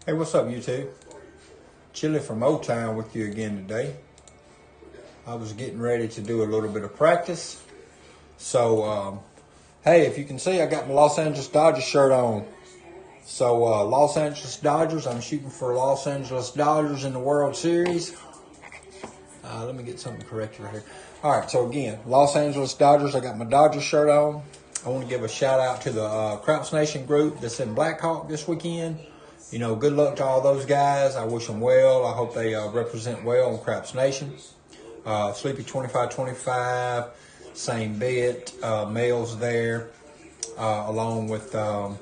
Hey, what's up, YouTube? Chili from O-Town with you again today. I was getting ready to do a little bit of practice. So, hey, if you can see, I got my Los Angeles Dodgers shirt on. So, Los Angeles Dodgers, I'm shooting for Los Angeles Dodgers in the World Series. Let me get something corrected right here. All right, so again, Los Angeles Dodgers, I got my Dodgers shirt on. I want to give a shout out to the Craps Nation group that's in Black Hawk this weekend. You know, good luck to all those guys. I wish them well. I hope they represent well on Craps Nation. Sleepy 2525, same bit. Males there, along with, I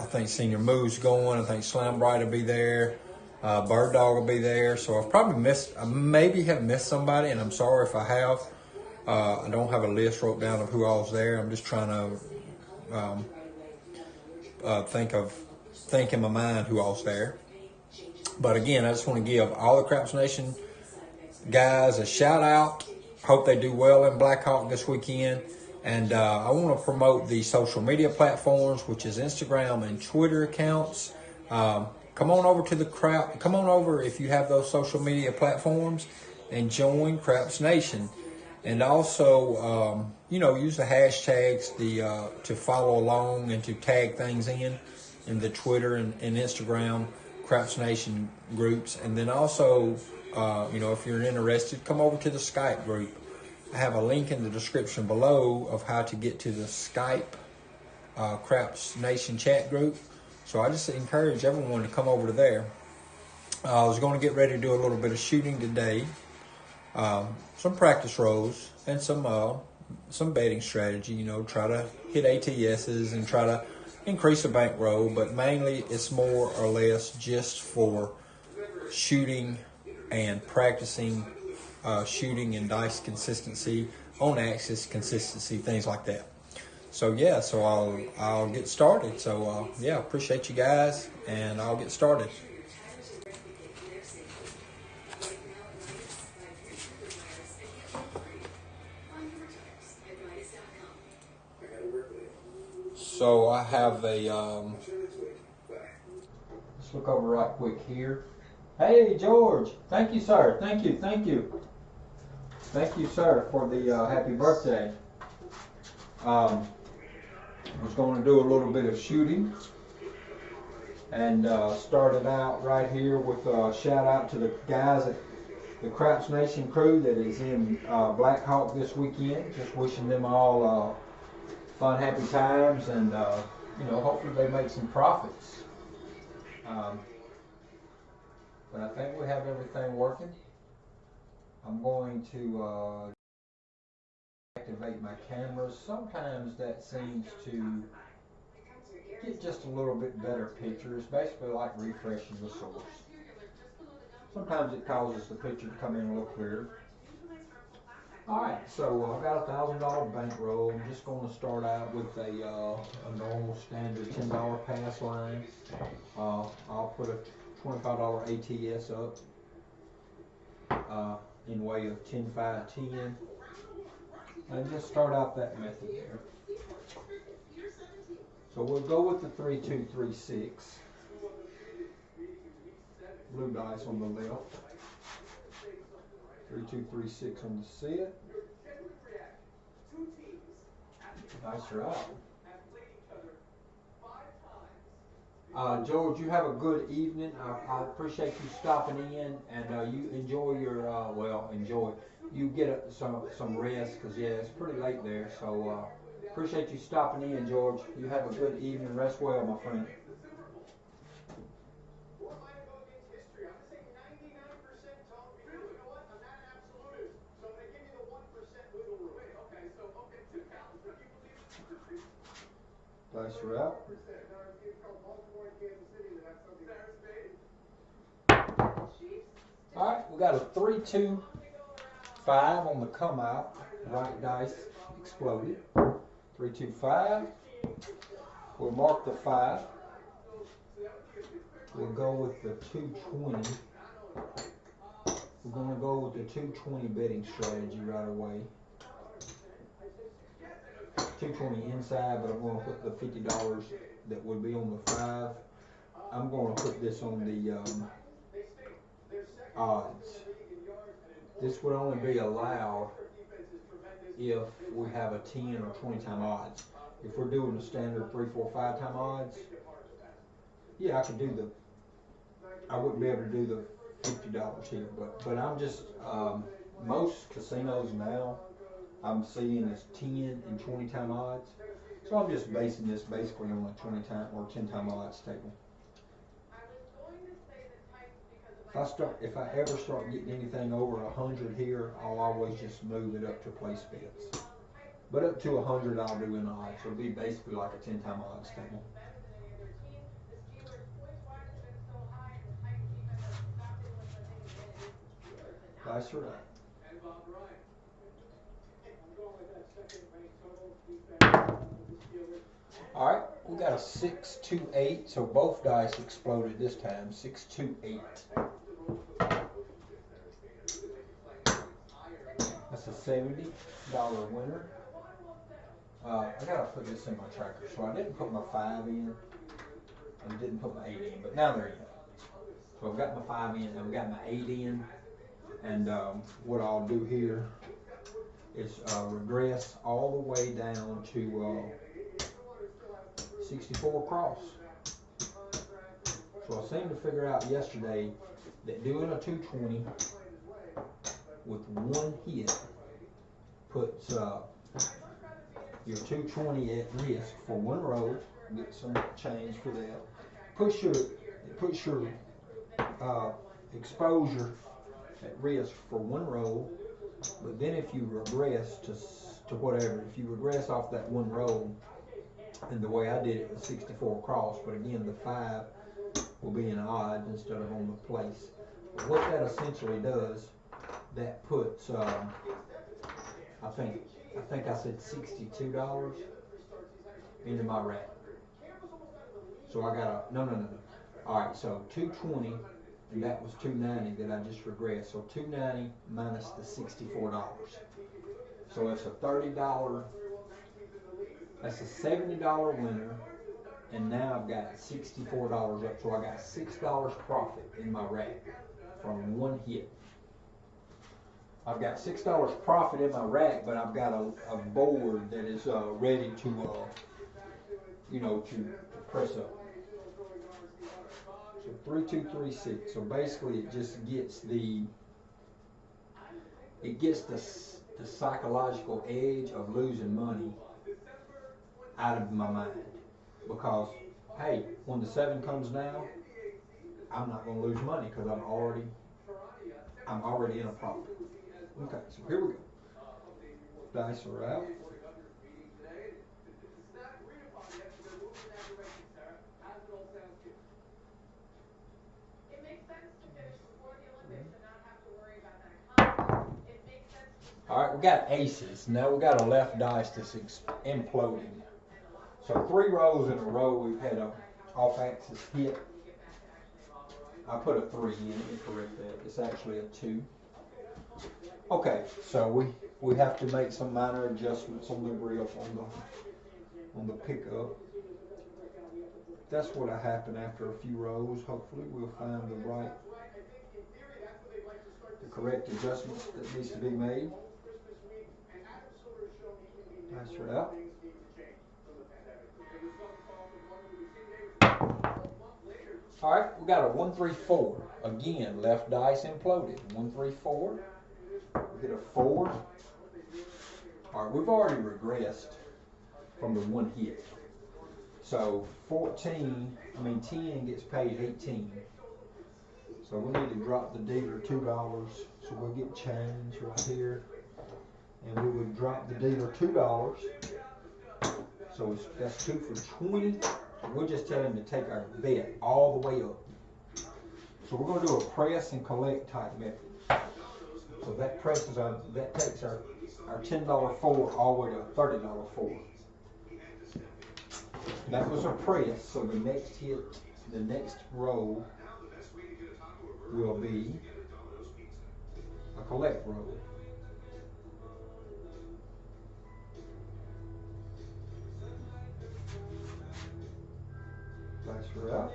think Senior Moo's going. I think Slam Bright will be there. Bird Dog will be there. So I've probably missed, I maybe have missed somebody, and I'm sorry if I have. I don't have a list wrote down of who all's there. I'm just trying to think in my mind who all's there. But again, I just want to give all the Craps Nation guys a shout out. Hope they do well in Black Hawk this weekend. And I want to promote the social media platforms, which is Instagram and Twitter accounts. Come on over to the crowd. Come on over if you have those social media platforms and join Craps Nation. And also, you know, use the hashtags to follow along and to tag things in the Twitter and Instagram Craps Nation groups. And then also, you know, if you're interested, come over to the Skype group. I have a link in the description below of how to get to the Skype Craps Nation chat group. So I just encourage everyone to come over to there. I was going to get ready to do a little bit of shooting today. Some practice rolls and some betting strategy, you know, try to hit ATSs and try to increase the bankroll, but mainly it's more or less just for shooting and practicing shooting and dice consistency, on axis consistency, things like that. So yeah, so I'll get started. So yeah, appreciate you guys, and I'll get started. So I have a, let's look over right quick here. Hey, George. Thank you, sir. Thank you. Thank you. Thank you, sir, for the happy birthday. I was going to do a little bit of shooting and started out right here with a shout out to the guys at the Craps Nation crew that is in Black Hawk this weekend. Just wishing them all fun, happy times, and you know, hopefully they make some profits. But I think we have everything working. I'm going to activate my cameras. Sometimes that seems to get just a little bit better pictures. Basically like refreshing the source. Sometimes it causes the picture to come in a little clearer. Alright, so I've got $1,000 bankroll. I'm just going to start out with a normal standard $10 pass line. I'll put a $25 ATS up in way of 10, 5, 10. And just start out that method there. So we'll go with the 3, 2, 3, 6. Blue dice on the left. 3, 2, 3, 6 on the set. Dice are out. George, you have a good evening. I appreciate you stopping in, and you enjoy your, enjoy. You get some rest, because, yeah, it's pretty late there. So, appreciate you stopping in, George. You have a good evening. Rest well, my friend. Dice are out. Alright, we got a 3, 2, 5 on the come out. Right dice exploded. 3, 2, 5. We'll mark the 5. We'll go with the 220. We're going to go with the 220 betting strategy right away. 220 inside, but I'm going to put the $50 that would be on the 5 I'm going to put this on the odds. This would only be allowed if we have a 10 or 20 time odds. If we're doing the standard 3, 4, 5 time odds, yeah, I could do I wouldn't be able to do the $50 here, but I'm just, most casinos now I'm seeing is 10 and 20 time odds. So I'm just basing this basically on a 20 time or 10 time odds table. If I ever start getting anything over 100 here, I'll always just move it up to place bets. But up to 100 I'll do in odds. So it'll be basically like a 10 time odds table. Dice are up. Alright, we got a 6, 2, 8, so both dice exploded this time. 6, 2, 8. That's a $70 winner. I gotta put this in my tracker. So I didn't put my 5 in and didn't put my 8 in, but now they're in. So I've got my 5 in and I've got my 8 in. And what I'll do here is regress all the way down to 64 across. So I seemed to figure out yesterday that doing a 220 with one hit puts your 220 at risk for one row. Get some change for that. It puts your exposure at risk for one roll. But then if you regress to whatever, if you regress off that one roll, and the way I did it was 64 across, but again the 5 will be in odds instead of on the place. But what that essentially does, that puts I think I said $62 into my rack. So I got no. Alright, so 220 and that was 290 that I just regressed. So 290 minus the $64. So it's a $30, that's a $70 winner, and now I've got $64 up. So I got $6 profit in my rack from one hit. I've got $6 profit in my rack, but I've got a board that is ready to, to press up. So 3, 2, 3, 6. So basically, it just gets the psychological edge of losing money out of my mind, because hey, when the 7 comes now, I'm not going to lose money because I'm already in a profit. Okay, so here we go. Dice are out. Alright, we got aces. Now we got a left dice that's imploding. So 3 rows in a row we've had a off-axis hit. I put a 3 in to correct that. It's actually a 2. Okay, so we have to make some minor adjustments on the grip on the pickup. That's what'll happen after a few rows. Hopefully we'll find the correct adjustments that needs to be made. Nice right out. Alright, we got a 1, 3, 4. Again, left dice imploded. 1, 3, 4. We hit a 4. Alright, we've already regressed from the one hit. So 10 gets paid 18. So we need to drop the dealer $2. So we'll get change right here. And we would drop the dealer $2. So that's 2 for 20. And we'll just tell him to take our bet all the way up. So we're going to do a press and collect type method. So that takes our $10 4 all the way to a $30 4. That was a press. So the next row will be a collect row. Dice are out.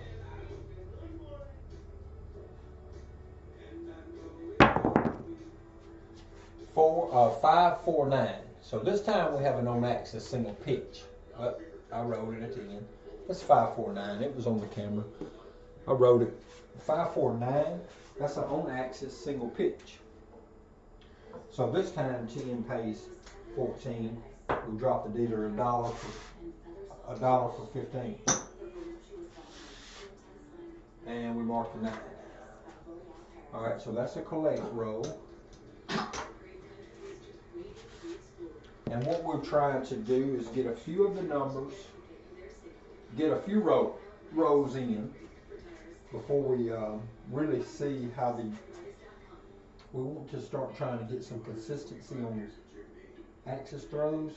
549. So this time we have an on-axis single pitch. I wrote it at the end. That's 549. It was on the camera. I wrote it. 549. That's an on-axis single pitch. So this time 10 pays 14. We drop the dealer $1 for 15. And we mark the 9. Alright, so that's a collect roll. And what we're trying to do is get a few of the numbers, get a few rows in before we really see how we want to start trying to get some consistency on axis throws.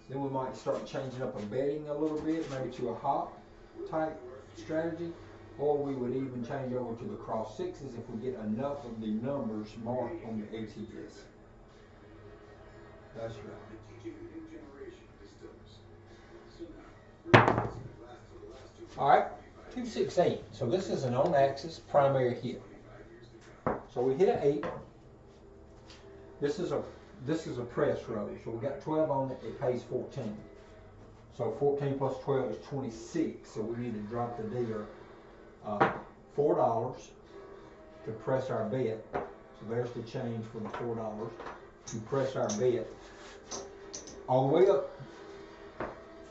Then we might start changing up a bedding a little bit, maybe to a hop type strategy, or we would even change over to the cross sixes if we get enough of the numbers marked on the ATS. That's right. Alright, 216. So this is an on-axis primary hit. So we hit an 8. This is a press row. So we got 12 on it, it pays 14. So 14 plus 12 is 26. So we need to drop the dealer $4 to press our bet. So there's the change for the $4. To press our bet all the way up.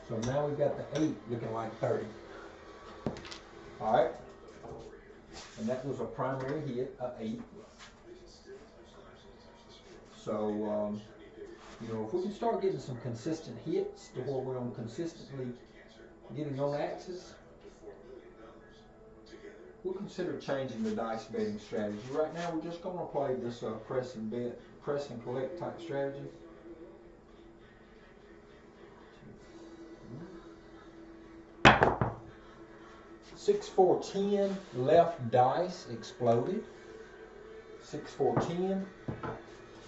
So now we've got the 8 looking like 30. Alright. And that was a primary hit, a 8. So, you know, if we can start getting some consistent hits to where we're on consistently getting on axis, we'll consider changing the dice betting strategy. Right now, we're just going to play this press and bet, press and collect type strategy. Six, 4, 10, left dice exploded. 6, 4, 10.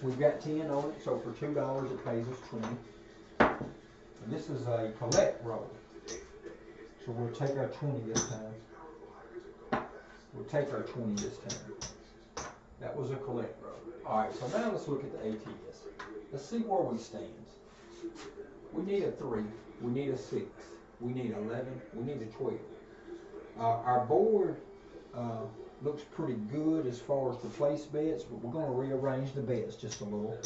We've got 10 on it, so for $2 it pays us 20. And this is a collect roll. So we'll take our 20 this time. We'll take our 20 this time. That was a collect roll. Alright, so now let's look at the ATS. Let's see where we stand. We need a 3. We need a 6. We need 11. We need a 12. Our board looks pretty good as far as the place bets, but we're going to rearrange the bets just a little.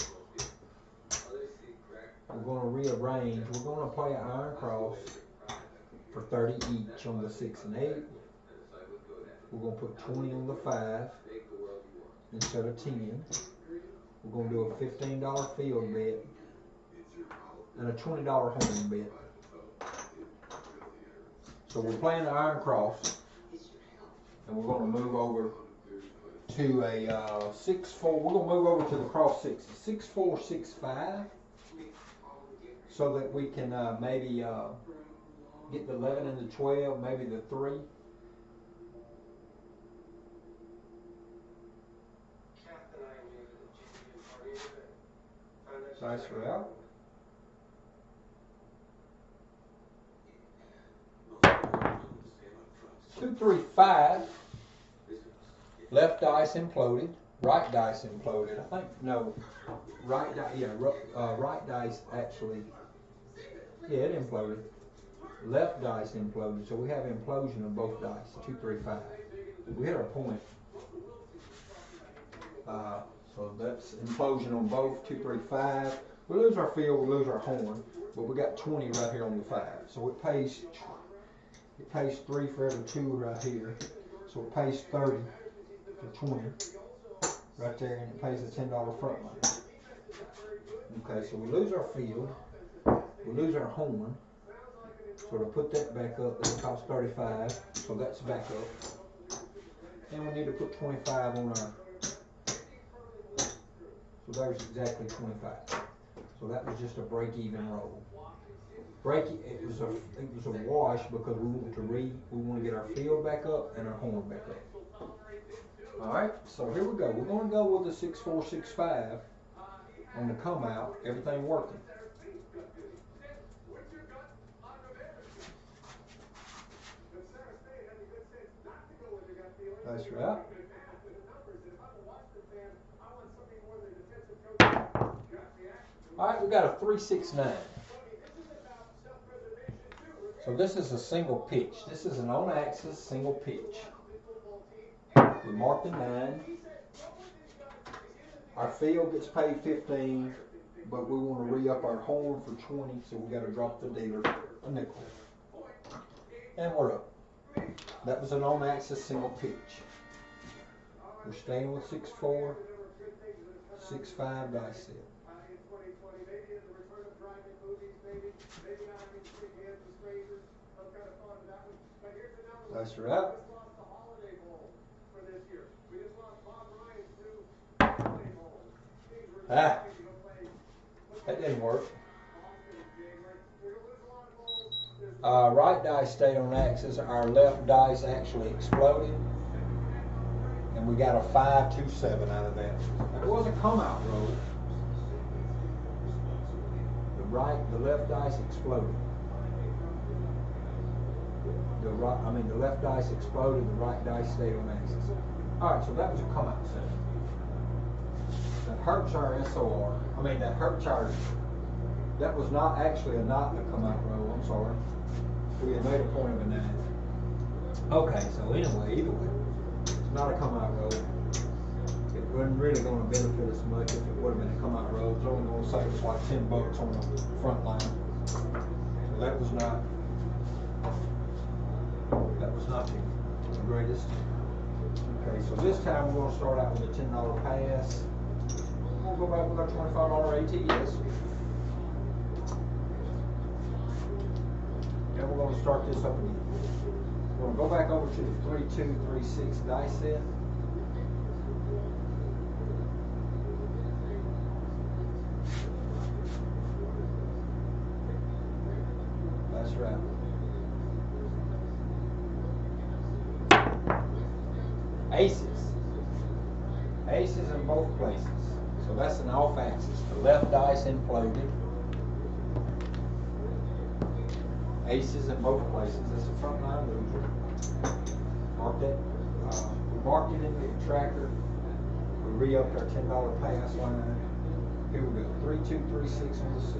We're going to rearrange. We're going to play an iron cross for 30 each on the 6 and 8. We're going to put 20 on the 5 instead of 10. We're going to do a $15 field bet and a $20 home bet. So we're playing the iron cross, and we're going to move over to a 6-4. We're going to move over to the cross 6, 6-4, 6-5, so that we can maybe get the 11 and the 12, maybe the 3. Dice are out. 2, 3, 5. Left dice imploded. Right dice imploded. I think no. Right dice. Yeah. Right dice actually. Yeah, it imploded. Left dice imploded. So we have implosion of both dice. 2, 3, 5. We hit our point. So that's implosion on both. 2, 3, 5. We lose our field. We lose our horn. But we got 20 right here on the 5. So it pays. It pays 3 for every 2 right here. So it pays 30 for 20 right there, and it pays a $10 front line. Okay, so we lose our field. We lose our horn. So to put that back up, it'll cost 35. So that's back up. And we need to put 25 on our. So there's exactly 25. So that was just a break-even roll. It was a wash because we want to get our field back up and our horn back up. All right, so here we go. We're going to go with the 6-4, 6-5 on the come out. Everything working. That's right. All right, we got a 369. So this is a single pitch. This is an on-axis single pitch. We marked a 9. Our field gets paid 15, but we want to re-up our horn for 20, so we got to drop the dealer a nickel. And we're up. That was an on-axis single pitch. We're staying with 6-4, 6-5 dice set. That's right. Ah, that didn't work. Right dice stayed on axis. Our left dice actually exploded, and we got a 5-2-7 out of that. It was a come out roll. The left dice exploded. The left dice exploded. The right dice stayed on axis. All right, so that was a come out set. That hurts our SOR. That hurts our. That was not actually not a come out roll. I'm sorry. We had made a point of a 9. Okay, so anyway, either way, it's not a come out roll. It wasn't really going to benefit us much if it would have been a come out roll. It's only going to save us like $10 on the front line. So that was not the greatest. Okay, so this time we're going to start out with a $10 pass. We'll go back with our $25 ATS. And we're going to start this up again. We're going to go back over to the 3-2-3-6 dice set. That's right. Aces. Aces in both places. So that's an off axis. The left dice imploded. Aces in both places. That's a front line loser. Marked it. We marked it in the tracker. We re-upped our $10 pass line. Here we go. 3-2-3-6 on the C.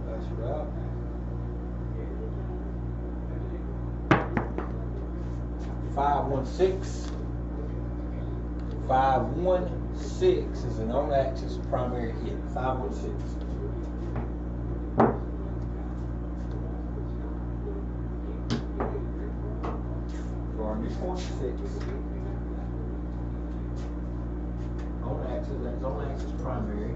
That's right. 5-1-6. 5-1-6 is an on-axis primary hit. 5-1-6. For our new point 6. On-axis, that's on-axis primary.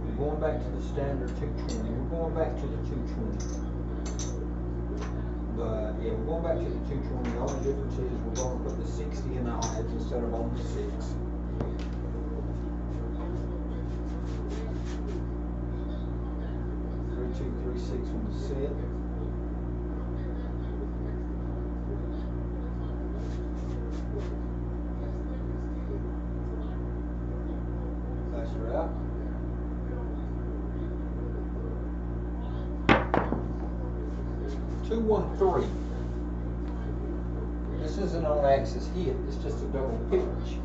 We're going back to the standard 220. We're going back to the 220. But yeah, we're going back to the 220. The only difference is we're going to put the 60 in the odds instead of on the 6. 3-2-3-6 on the set. That's right. Two, 1, 3. This isn't on axis hit, it's just a double pitch.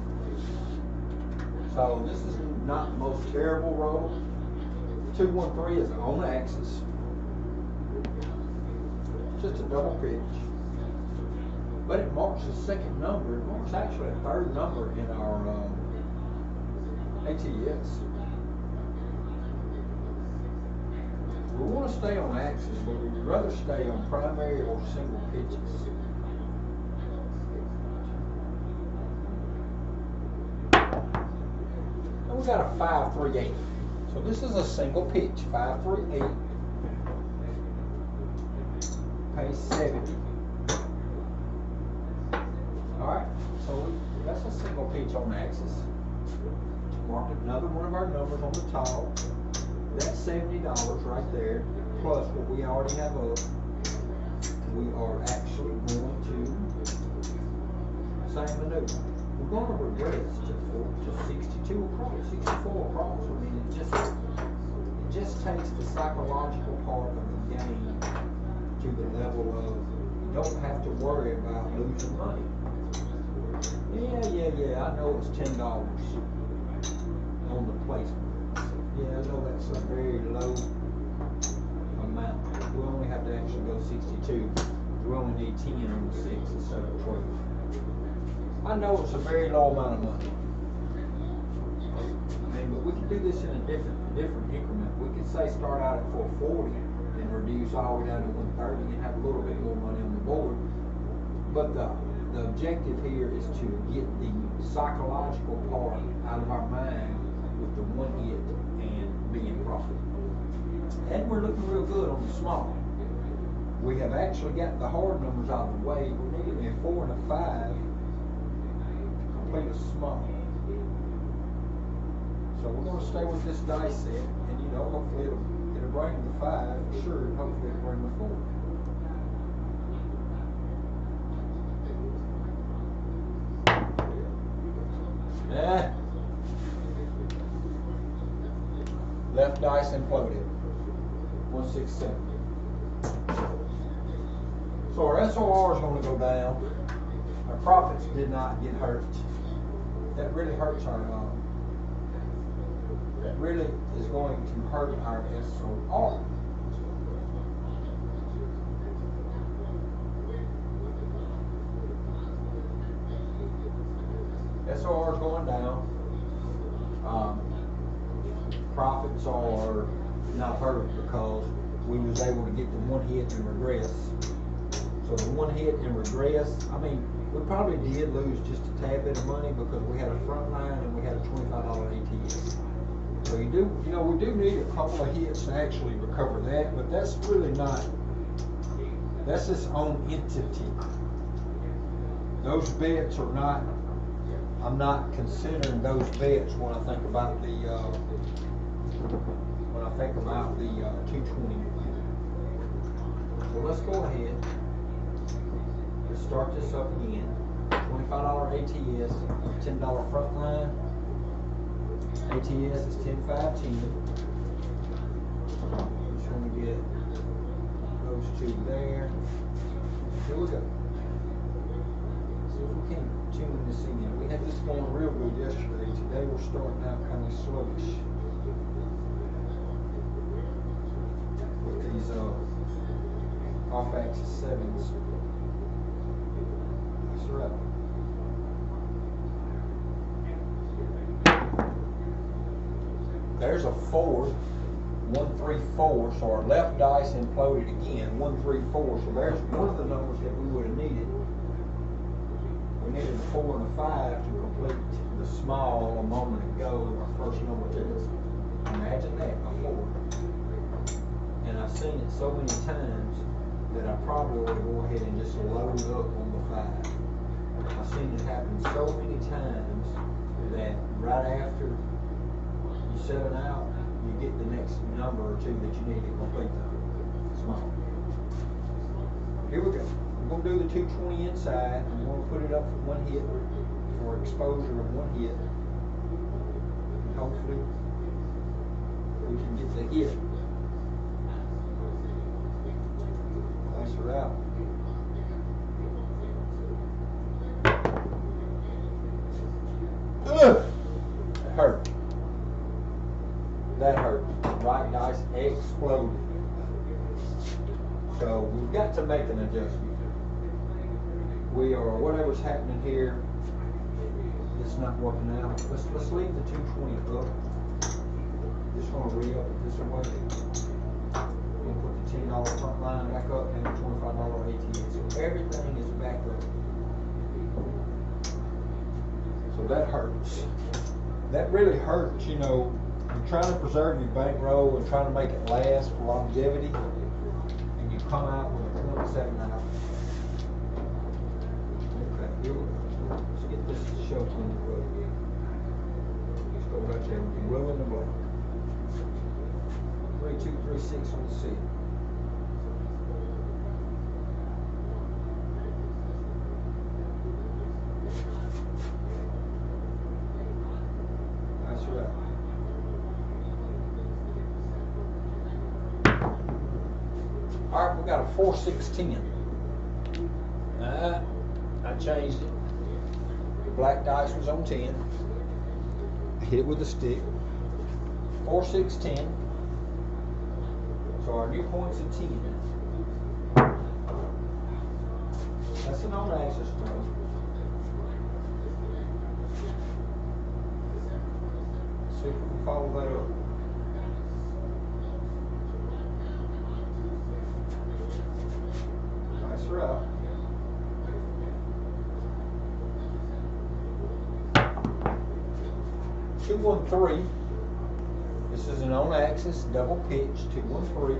So this is not the most terrible roll. 2-1-3 is on axis. Just a double pitch. But it marks the second number. It marks actually a third number in our ATS. We want to stay on axis, but we'd rather stay on primary or single pitches. And we got a 5-3-8. So this is a single pitch, 5-3-8. Pays 70. Alright, so that's a single pitch on axis. Marked another one of our numbers on the top. That's $70 right there, plus what we already have up. We are actually going to same maneuver. We're going to regress to 62 across, 64 across. It just takes the psychological part of the game to the level of you don't have to worry about losing money. Yeah, I know it's $10 on the placement. Yeah, I know that's a very low amount. We only have to actually go 62. We only need 10 on the 6 instead of 12. I know it's a very low amount of money. I mean, but we can do this in a different increment. We could say start out at 440 and reduce all the way down to 130 and have a little bit more money on the board. But the objective here is to get the psychological part out of our mind with the one hit and being profitable. And we're looking real good on the small. We have actually got the hard numbers out of the way. We need a 4 and a 5 to complete a small. So we're going to stay with this dice set, and you know, hopefully it'll bring the 5 for sure, and hopefully it'll bring the 4. Yeah. Left dice imploded. 167. So our SOR is going to go down. Our profits did not get hurt. That really hurts our that really is going to hurt our SOR. SOR is going down. Profits are not hurt because we was able to get the one hit and regress. So the one hit and regress, I mean, we probably did lose just a tad bit of money because we had a front line and we had a $25 ATS. So we do need a couple of hits to actually recover that, but that's really not, that's its own entity. Those bets are not, I'm not considering those bets when I think about the 220. So let's go ahead. Let's start this up again. $25 ATS, $10 front line. ATS is 10.510. Just want to get those two there. Here we go. See if we can tune this in. We had this going real good yesterday. Today we're starting out kind of slowish with these off-axis 7s. That's right. There's a 4, 1, 3, 4. So our left dice imploded again, 1, 3, 4. So there's one of the numbers that we would have needed. We needed a 4 and a 5 to complete the small a moment ago, our first number test. Imagine that, a 4. And I've seen it so many times that I probably ought to go ahead and just load up on the 5. I've seen it happen so many times that right after you 7 out, you get the next number or two that you need to complete the small. Here we go. We're going to do the 220 inside. I'm going to put it up for one hit for exposure of one hit. And hopefully we can get the hit. Place her out. Ugh! That hurt. That hurt. Right dice exploded. So we've got to make an adjustment. We are, whatever's happening here, it's not working out. Let's leave the 220 up. Just want to re-up it this way. We'll put the $10 front line back up and the $25 ATS. So everything is back up. So that hurts. That really hurts, you know. You're trying to preserve your bankroll and trying to make it last for longevity, and you come out with a 27 out. Okay, here we go. Let's get this show on the road. Let's go right there with the blue and the black. 3, 2, 3, 6 on the seat. That's right. All right, we got a 4-6-10. I changed it. The black dice was on 10. I hit it with a stick. 4-6-10. So our new point's a 10. That's an on-axis throw. See if we can follow that up. Nice route. Two, 1, 3. This is an on-axis double pitch. 2, 1, 3.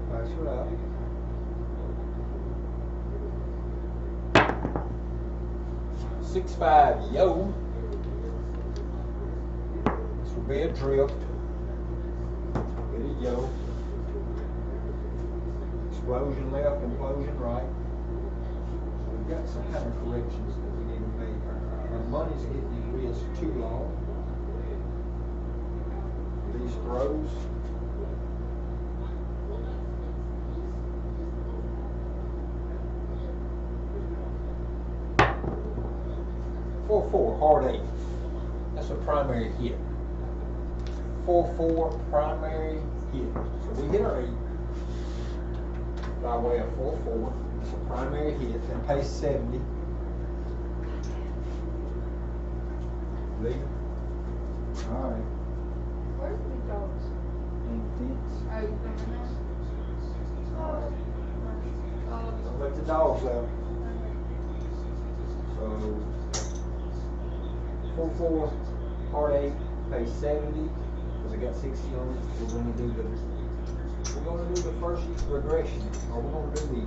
Nice route. Six, 5, yo. This will be a drift. Get it, yo. Explosion left, implosion right. So we've got some kind of corrections that we need to make. Our money's hitting the wrist too long. These throws. 4-4, hard 8. That's a primary hit. 4-4, primary hit. So we hit our 8 by way of 4-4. It's a primary hit. Then pay 70. Leave. All right. Where's the dogs? In the fence. Oh, you coming now? Don't let the dogs out. So 4-4, hard 8, pay 70, because I got 60 on it. We're gonna do the first regression, or we're gonna do the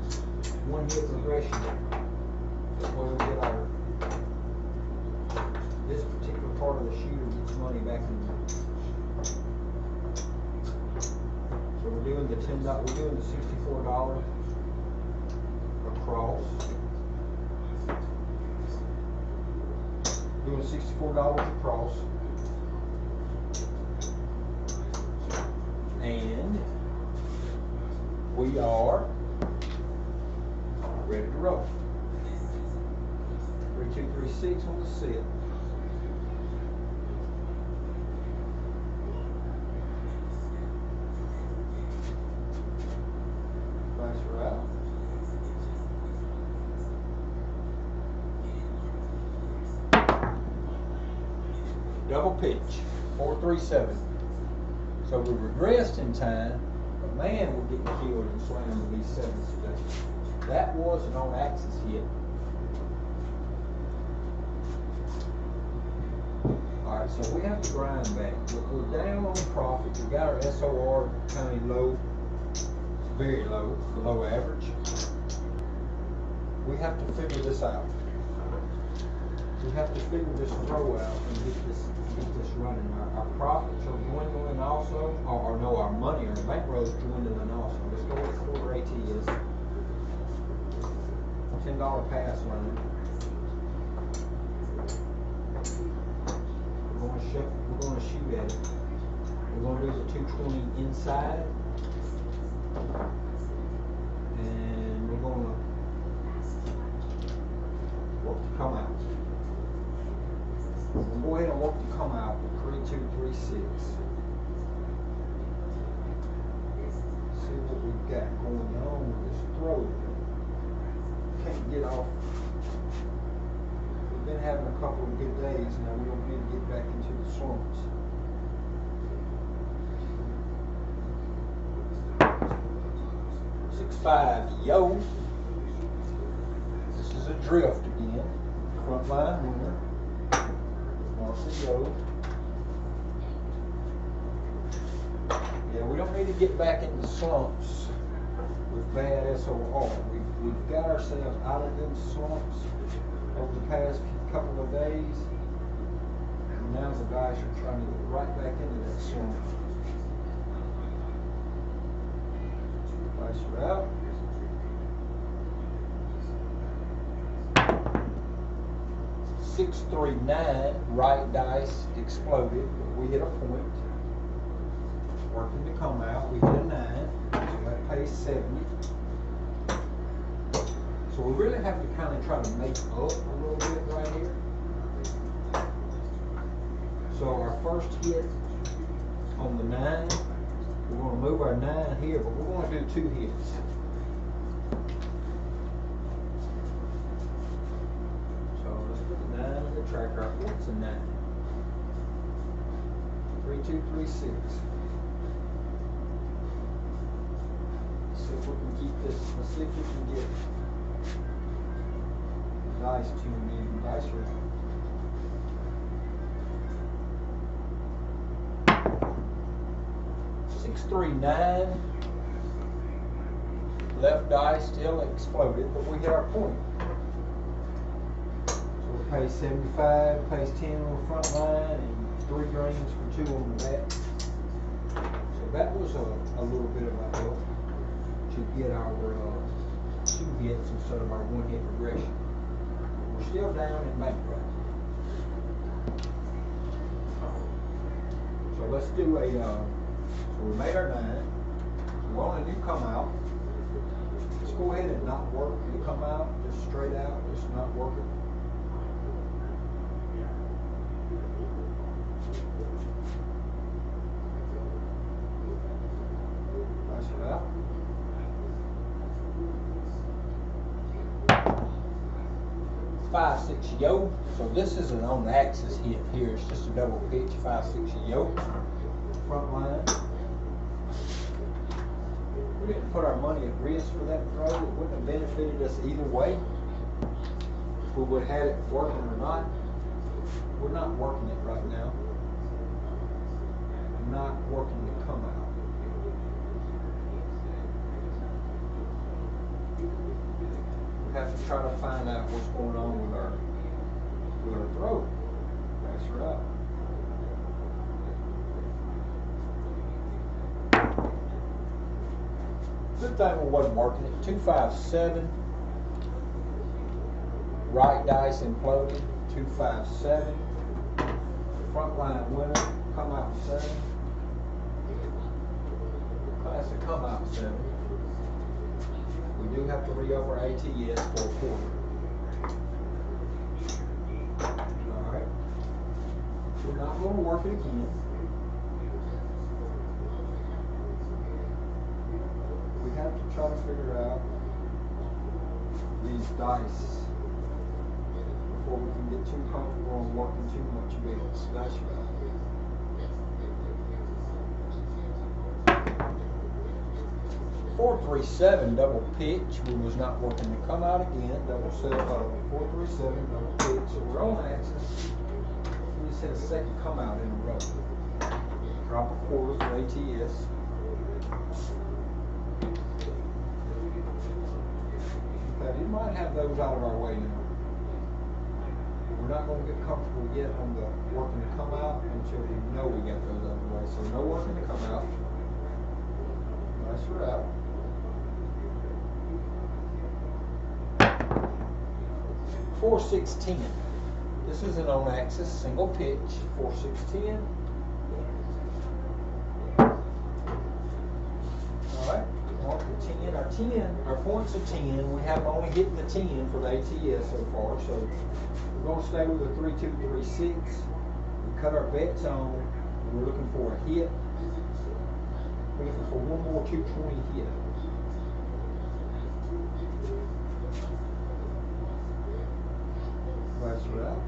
one hit regression. That's where we get our, this particular part of the shooter gets money back in. So we're doing the $10, we're doing the $64 across. Doing $64 across, and we are ready to roll. 3, 2, 3, 6 on the set. Nice route. Double pitch, 4-3-7. So we regressed in time, but man, we're getting killed and slamming these sevens today. That was an on-axis hit. All right, so we have to grind back. We're down on profit. We got our SOR kind of low, very low, below average. We have to figure this out. We have to figure this throw out and get this running. Our profits are dwindling also, or no, our money, our bankroll is dwindling also. Let's go with quarter AT is $10 pass line. We're going to shoot at it. We're going to do the 220 inside, and we're going to work to come out. We'll go ahead and work to come out with 3, 2, 3, 6. See what we've got going on with this throw. Can't get off. We've been having a couple of good days now. We don't need to get back into the slumps. Five, yo. This is a drift again. Front line winner. Marcy, yo. Yeah, we don't need to get back into slumps with bad SOR. We've got ourselves out of them slumps over the past couple of days. And now the guys are trying to get right back into that slump. Dice are out. 639, right dice exploded, but we hit a point. Working to come out, we hit a 9, so that pays 70. So we really have to kind of try to make up a little bit right here. So our first hit on the 9, we're going to move our 9 here, but we're going to do 2 hits. So let's put the 9 in the tracker. Our point's a 9. 3, 2, 3, 6. See if we can keep this. Let's see if we can get the dice tuned in. Dice are 639. Left die still exploded, but we hit our point. So we pay 75, pays 10 on the front line, and 3 greens for 2 on the back. So that was a little bit of a help to get our 2 hits instead of our 1 hit regression. We're still down in bankrupt. So let's do a, so we made our 9. We want a new come out. Let's go ahead and not work the come out, just straight out, just not working. Nice it out. Five, 6 yo. So this is an on axis hit here. It's just a double pitch, 5, 6 yo. Front line. We didn't put our money at risk for that throw. It wouldn't have benefited us either way. If we would have had it working or not. We're not working it right now. Not working to come out. We have to try to find out what's going on with our throat. That's right. Good thing we wasn't working it. 257. Right dice imploded. 257. Front line winner. Come out 7. Class of come out 7. We do have to re-up our ATS for a quarter. Alright. We're not going to work it again. We have to try to figure out these dice before we can get too comfortable and working too much bets. That's right. .437 double pitch. We was not working to come out again. Double sell out of 437 double pitch. So we're on axis. We just had a second come out in a row. Drop a quarter for ATS. Okay, you might have those out of our way now. We're not going to get comfortable yet on the working to come out until we know we got those out of the way. So no working to come out. Nice route. 4-6-10. This is an on axis single pitch. 4-6-10. All right. Mark the 10. Our 10. Our points are 10. We have only hit the 10 for the ATS so far. So we're going to stay with a 3-2-3-6. We cut our bets on. We're looking for a hit. We're looking for one more 220 hit. That's right.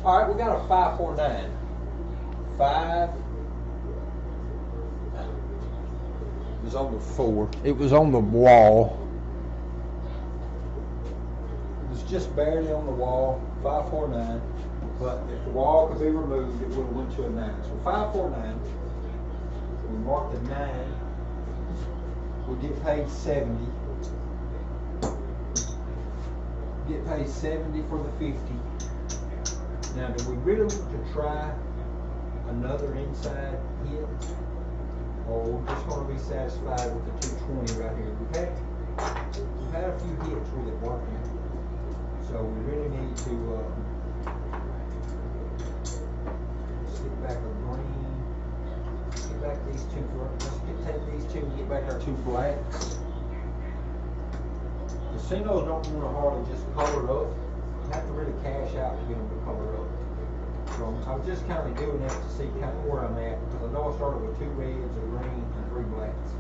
All right, we got a 5-4-9. 5. It was on the 4. It was on the wall. It was just barely on the wall. 5-4-9. But if the wall could be removed, it would have went to a 9. So 5-4-9. We mark the 9. We get paid 70. Get paid 70 for the 50. Now, do we really want to try another inside hit, or we're just going to be satisfied with the 220 right here. We've had a few hits with it working, so we really need to stick back a green, get back these two. Let's take these two and get back our two blacks. Casinos don't want to hardly just color up. You have to really cash out to get them to color up. So I was just kind of doing that to see kind of where I'm at, because I know I started with 2 reds, a green, and 3 blacks.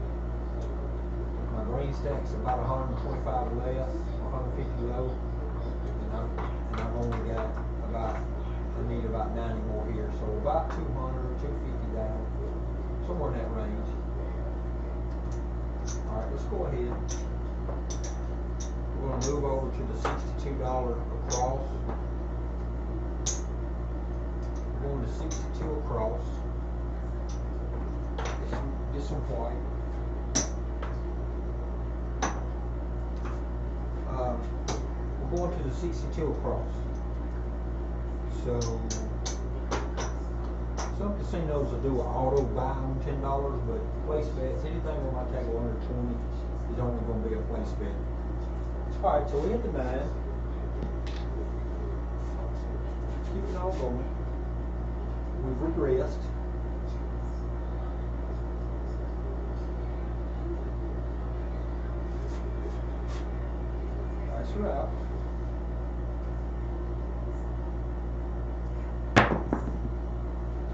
My green stack's about 125 left, 150 low, and I've only got I need about 90 more here, so about 200, 250 down, somewhere in that range. All right, let's go ahead. We're going to move over to the $62 across. We're going to 62 across. Get some white. We're going to the 62 across. So some casinos will do an auto buy on $10, but place bets, anything on my table under 20 is only going to be a place bet. All right, so we hit the 9. Keep it all going. We've regressed. Nice route.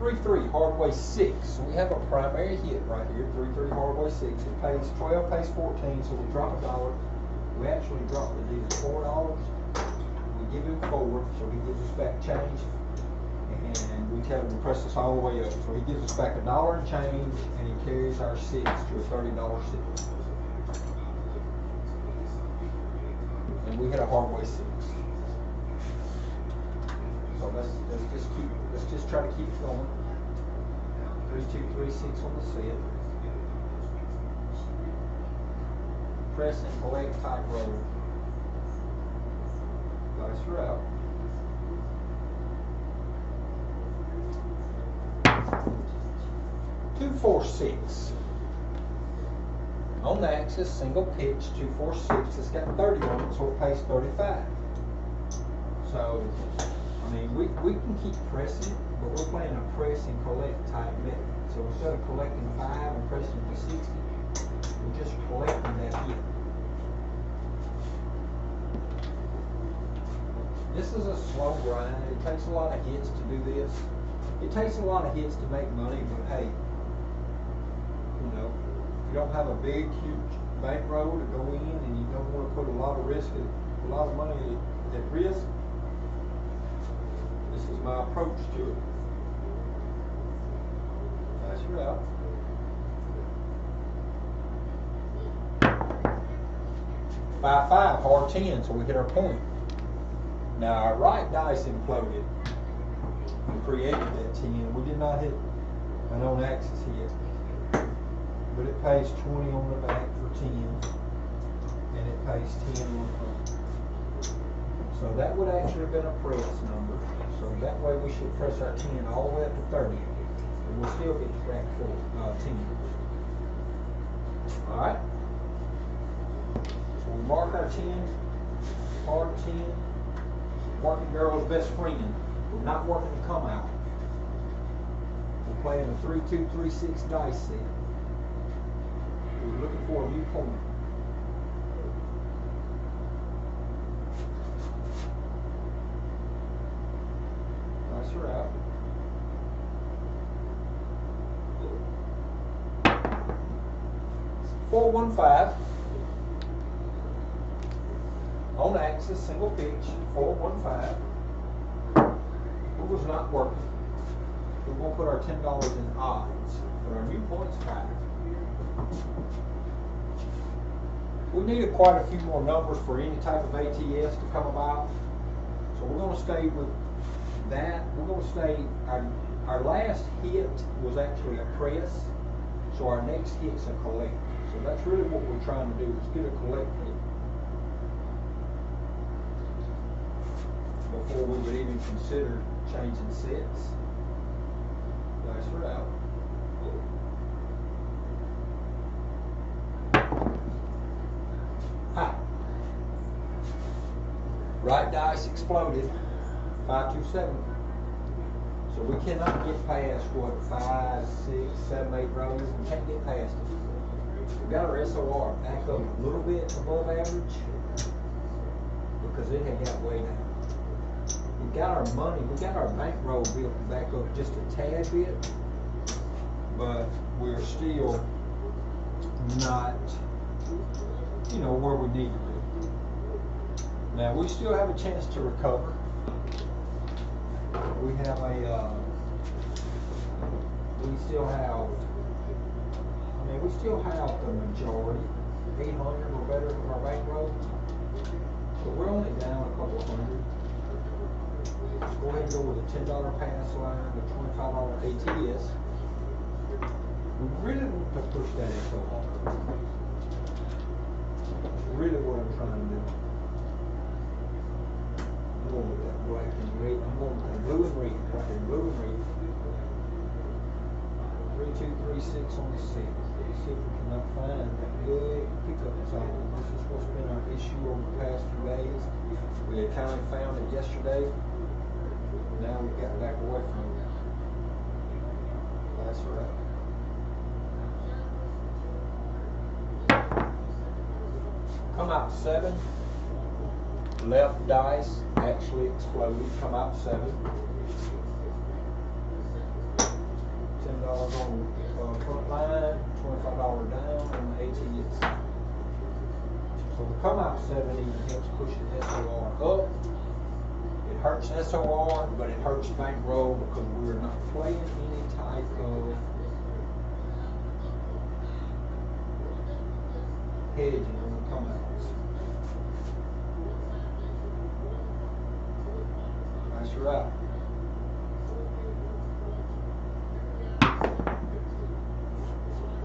$3-3 hardway 6. So we have a primary hit right here. 3-3 hardway 6. It pays 12, pays 14, so we drop $1. We actually drop the dealer $4. We give him 4, so he gives us back change, and we tell him to press us all the way up. So he gives us back $1 and change, and he carries our 6 to a $30 6. And we hit a hardway 6. So let's just try to keep it going. 3, 2, 3, 6 on the set. Press and collect type roll. Nice route. Two, 4, 6. On the axis, single pitch, 2, 4, 6. It's got 30 on it, so it pays 35. So, I mean, we can keep pressing it, but we're playing a press and collect type method. So instead of collecting 5 and pressing to 60, we're just collecting that hit. This is a slow grind. It takes a lot of hits to do this. It takes a lot of hits to make money, but hey, you know, if you don't have a big, huge bankroll to go in and you don't want to put a lot of risk, a lot of money at risk, this is my approach to it. Nice route. Five, hard 10, so we hit our point. Now our right dice imploded and created that 10. We did not hit an on axis hit, but it pays 20 on the back for 10, and it pays 10 on the front. So that would actually have been a press number. So that way we should press our 10 all the way up to 30, and we'll still get back for 10. All right. So we mark our 10, hard 10. Working girl's best friend. We're not working to come out. We're playing a 3, 2, 3, 6 dice set. We're looking for a new point. Nice route. 4, 1, 5. On axis, single pitch, 4, 1, 5. It was not working. We're going to put our $10 in odds, but our new points high. We needed quite a few more numbers for any type of ATS to come about. So we're going to stay with that. We're going to stay, our last hit was actually a press, so our next hit's a collect. So that's really what we're trying to do, is get a collect hit before we would even consider changing sets. Nice route. Hi. Right dice exploded. 527. So we cannot get past what 5, 6, 7, 8 rows. We can't get past it. We got our SOR back up a little bit above average because it had got way down. We got our money, we got our bankroll built back up just a tad bit, but we're still not, you know, where we need to be. Now we still have a chance to recover. We have we still have the majority, 800 or better of our bankroll, but we're only down a couple hundred. Let's go ahead and go with a $10 pass line, a $25 ATS. We really want to push that SOR. That's really what I'm trying to do. I'm going with that black and red. I'm going with that blue and red. Right there, blue and red. 3236 on the 6. Let's see if we cannot find that good pickup zone. This is what's been our issue over the past few days. We had kind of found it yesterday. Now we got back away from it. That's right. Come out 7. Left dice actually exploded. Come out 7. $10 on front line, $25 down on the ATS. So the come out 7 even helps push the SOR up. It hurts SOR, but it hurts bankroll because we're not playing any type of hedging on the come outs. Nice route.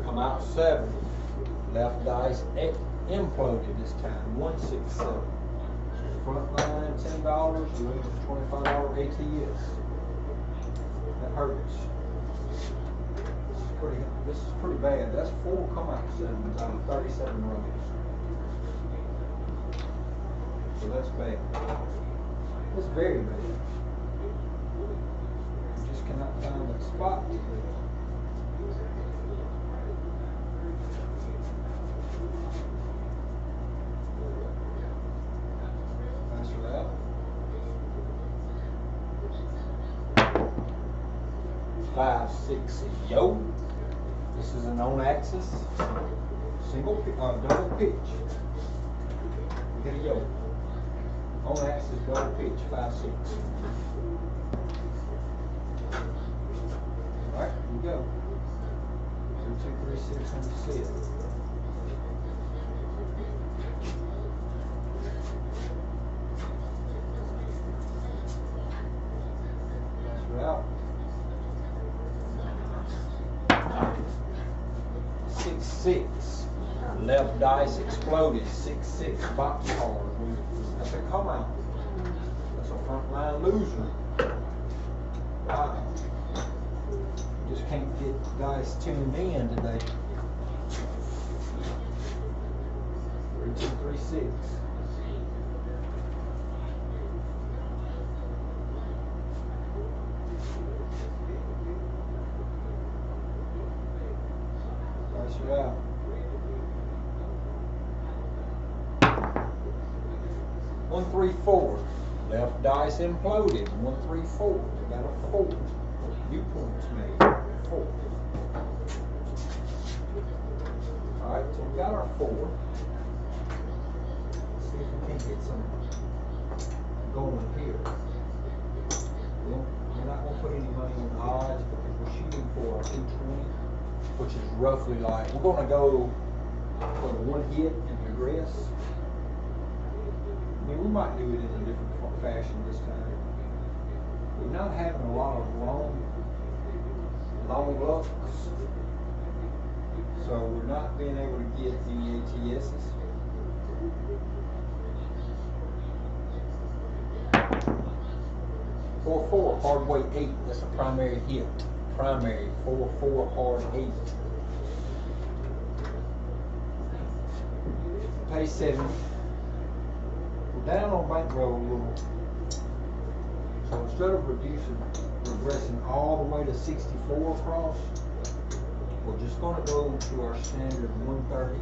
Come out 7. Left dice imploded this time. 167. Front line $10. We lose $25 ATS. That hurts. This is pretty bad. That's 4 come out 7s out of 37 rows. So that's bad. It's very bad. You just cannot find that spot. Nice route. 5, 6, yo. This is an on axis, double pitch. We get a yo. On axis, double pitch, 5, 6. Alright, here we go. 2, 2, 3, 6 on the set. Nice route. 6, 6. Left dice exploded. 6, 6. Box card. That's a come out. That's a front line loser. Wow. Just can't get dice tuned in today. 3, 2, 3, 6. Nice route. 1, 3, 4. Left dice imploded. 1, 3, 4. We got a 4. Viewpoints made. 4. Alright, so we got our 4. Let's see if we can get some going here. We're not going to put any money on odds because we're shooting for a 220, which is roughly like, we're going to go for the 1 hit and regress. I mean, we might do it in a different fashion this time. We're not having a lot of long looks, so we're not being able to get any ATSs. Four, hard weight 8. That's a primary hit. primary, 4-4 hard 8. Pay 70. We're down on bankroll a little. So instead of regressing all the way to 64 across, we're just going to go to our standard 130.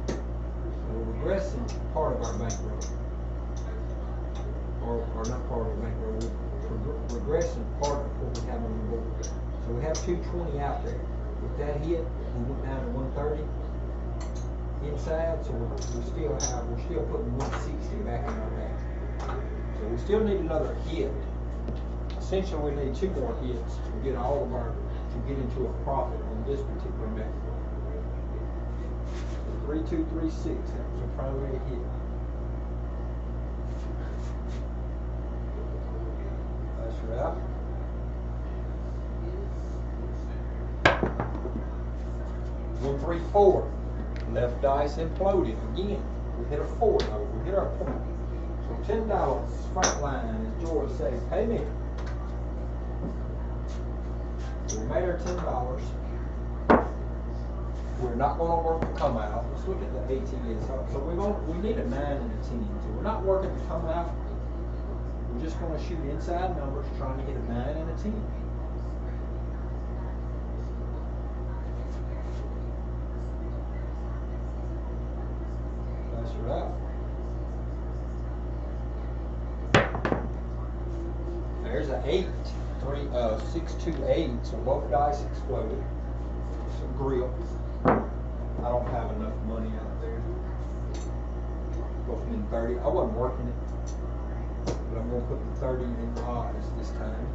So we're regressing part of our bankroll. Or not part of our bankroll, we're regressing part of what we have on the board. So we have 220 out there. With that hit, we went down to 130 inside, so we're still putting 160 back in our bag. So we still need another hit. Essentially, we need 2 more hits to get to get into a profit on this particular method. 3236, that was a primary hit. That's right. One, 3, 4. Left dice imploded again. We hit a 4 though. We hit our point. So $10 front line, as George says, pay me. So we made our $10. We're not going to work to come out. Let's look at the ATS. So we need a 9 and a 10. So we're not working to come out. We're just going to shoot inside numbers, trying to hit a 9 and a 10. That's right. There's an 8, 6, 2, 8. So both dice exploded. Some grip. I don't have enough money out there. Go from 30. I wasn't working it, but I'm going to put the 30 in the odds this time.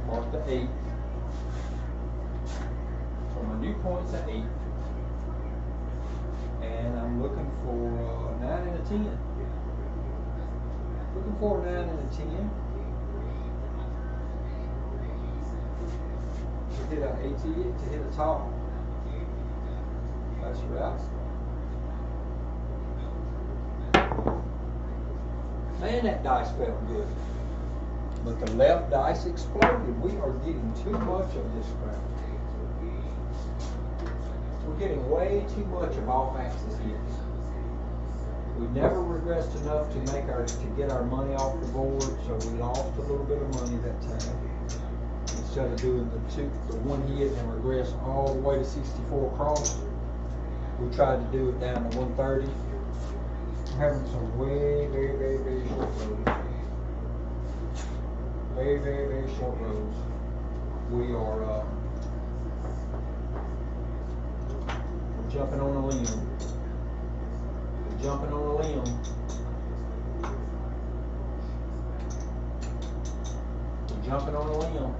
Mark the 8. So my new point's an 8. And I'm looking for a 9 and a 10. Looking for a 9 and a 10. To hit an AT, to hit a top. That's right. Man, that dice felt good. But the left dice exploded. We are getting too much of this crap. We're getting way too much of off-axis hits. We never regressed enough to get our money off the board, so we lost a little bit of money that time. Instead of doing the 1 hit and regress all the way to 64 across, we tried to do it down to 130. We're having some very, very short rows. Very short rows. We are jumping on a limb. Jumping on a limb. We're jumping on a limb.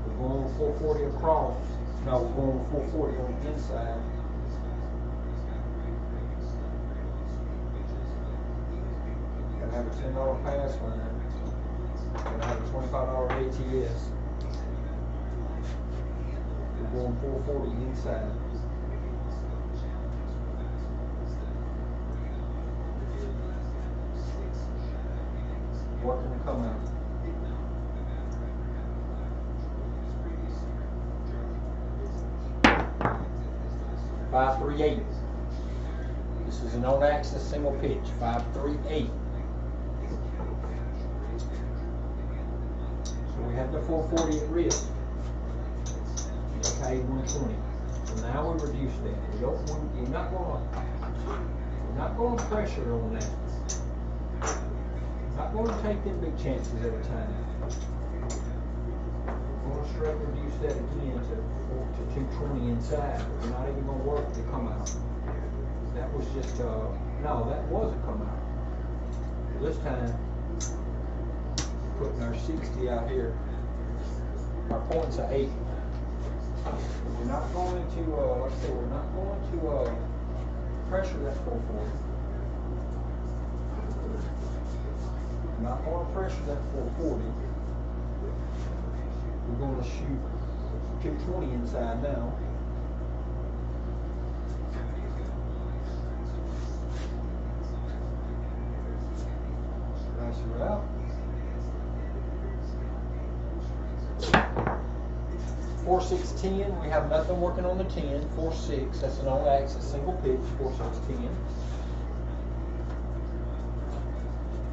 We're going with 440 across. No, we're going with 440 on the inside. Gotta have a $10 pass line. Gotta have a $25 ATS. We're going 440 inside. Working to come out. Five, 3, 8. This is an on-axis single pitch. 5, 3, 8. So we have the 440 at risk. Okay, 120. So now we reduce that. We're not going to pressure on that. Not going to take them big chances at a time. We're going to straight reduce that again to 220 inside. We're not even going to work to come out. That was just no, that was a come out. This time, putting our 60 out here. Our points are 8. We're not going to, like I said, we're not going to pressure that 440. Not going to pressure that 440. We're going to shoot 220 inside now. Nice route. 4-6-10, we have nothing working on the 10. 4-6, that's an on-axis single pitch, 4-6-10.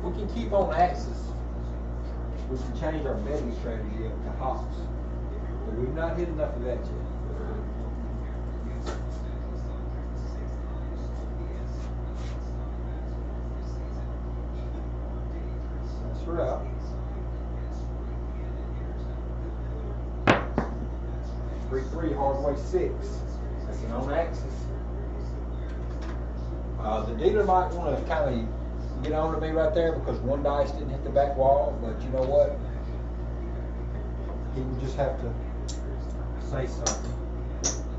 We can keep on axis. We can change our bedding strategy up to hops. But we've not hit enough of that yet. That's her out. 3-3, hardway 6. That's an on axis. The dealer might want to kind of get on to me right there because one dice didn't hit the back wall, but you know what? He would just have to say something.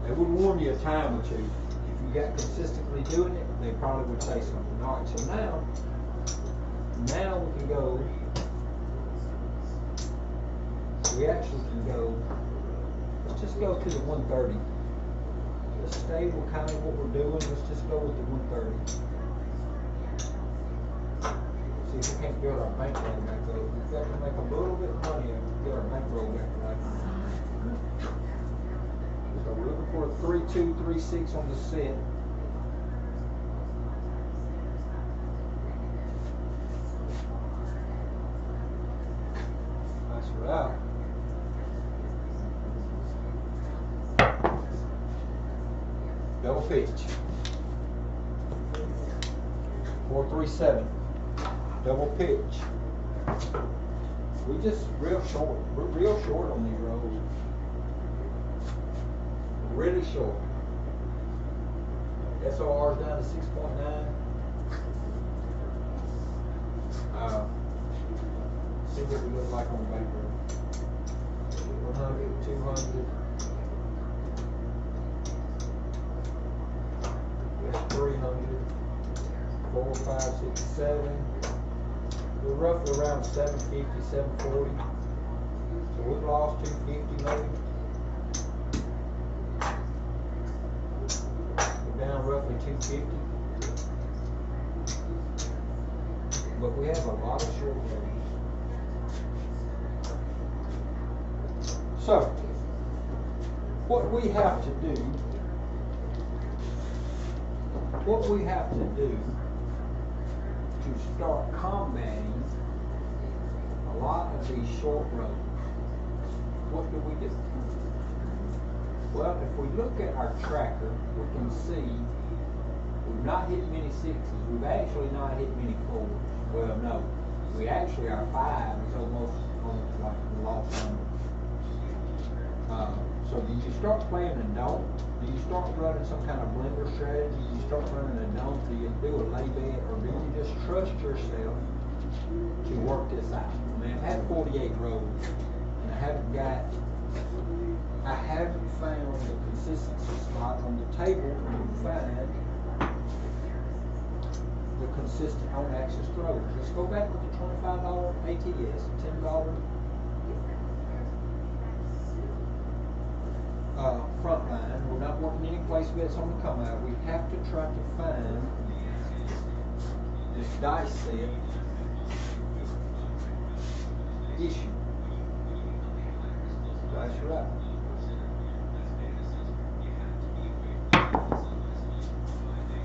They would warn you a time or two. If you got consistently doing it, they probably would say something. All right, so now we can go. We actually can go. Let's just go to the 130. Let's stay with kind of what we're doing. Let's just go with the 130. See if we can't build our bankroll back up. We've got to make a little bit of money and get our bankroll back right. So we're looking for a 3-2, 3-6 on the set. Nice one out. Double pitch. 4-3-7. Double pitch. We just real short. We're real short on these rolls. Really short. SOR's down to 6.9. See what we look like on the back row. 100, 200. That's 300. 4, 5, 6, 7. We're roughly around 750, 740. So we've lost 250 maybe. We're down roughly 250. But we have a lot of short rolls. So, what we have to do to start combating a lot of these short rows, what do? Well, if we look at our tracker, we can see we've not hit many sixes. We've actually not hit many fours. Well, no. Our 5 is almost like the lost number. So do you start playing a don't? Do you start running some kind of blender strategy? Do you start running a don't? Do you do a lay bet? Or do you just trust yourself to work this out? I mean, I've had 48 rows, and I haven't found the consistency spot on the table where you find the consistent on-axis throws. Let's go back with the $25 ATS, $10 front line. We're not working any place bets on the come out. We have to try to find this dice set issue. Dice right.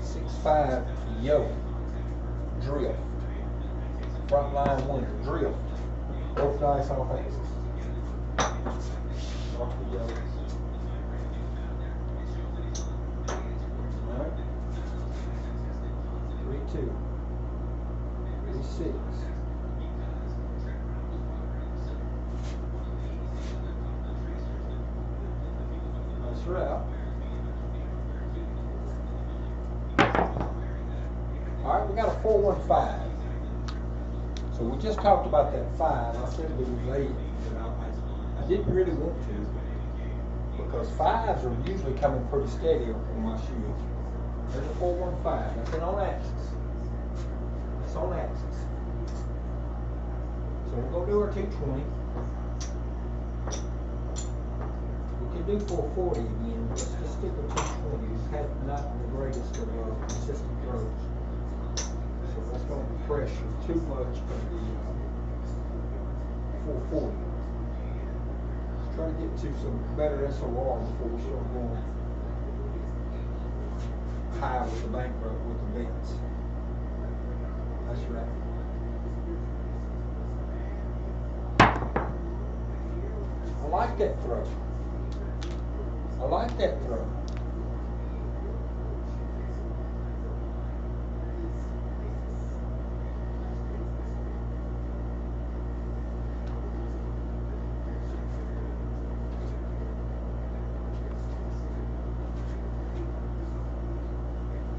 $6-5 yo drift. Front line winner drift. Both dice off axis. Off the yo. Alright. 3-2. 3-6. Nice route. Alright, we got a 4-1-5. So we just talked about that 5. I said we would lay it, but I didn't really want to because 5s are usually coming pretty steady on my shields. There's a 4-1-5. That's an on axis. It's on axis. So we'll go do our 220. We can do 440 again. Let's just stick with 220. We've had not the greatest of consistent throws. So that's going to pressure too much of the 440. Try to get to some better SOR before we start going high with the bankroll with the bets. That's right. I like that throw. I like that throw.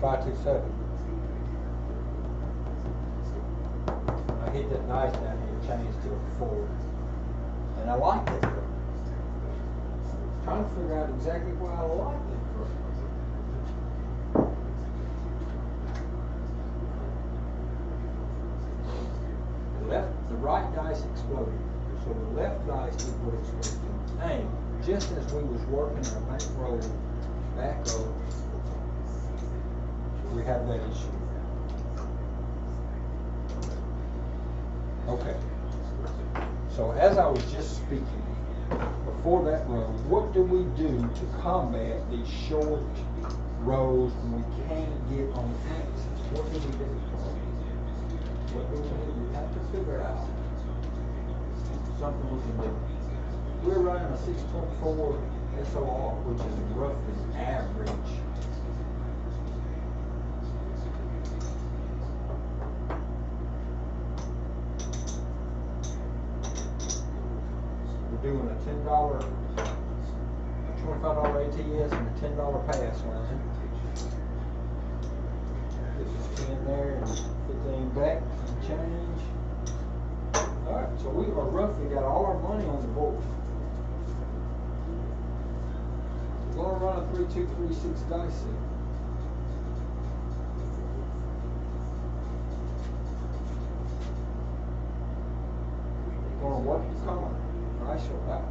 Five, 2, 7. I hit that dice down here, changed to a 4. And I like that throw. Trying to figure out exactly why I like that throw. The right dice exploded. So the left dice did what it's supposed to. And just as we was working our bankroll back roll, we have that issue. Okay. So as I was just speaking, before that row, what do we do to combat these short rows when we can't get on axis? What do we do? What do we do? We have to figure out something we can do. We're running a 6.4 SOR, which is roughly average. Doing a $10, a $25 ATS and a $10 pass line. This is 10 there and 15 back and change. Alright, so we are roughly got all our money on the board. We're going to run a 3, 2, 3, 6 dice set. Going to work the card. Price or out.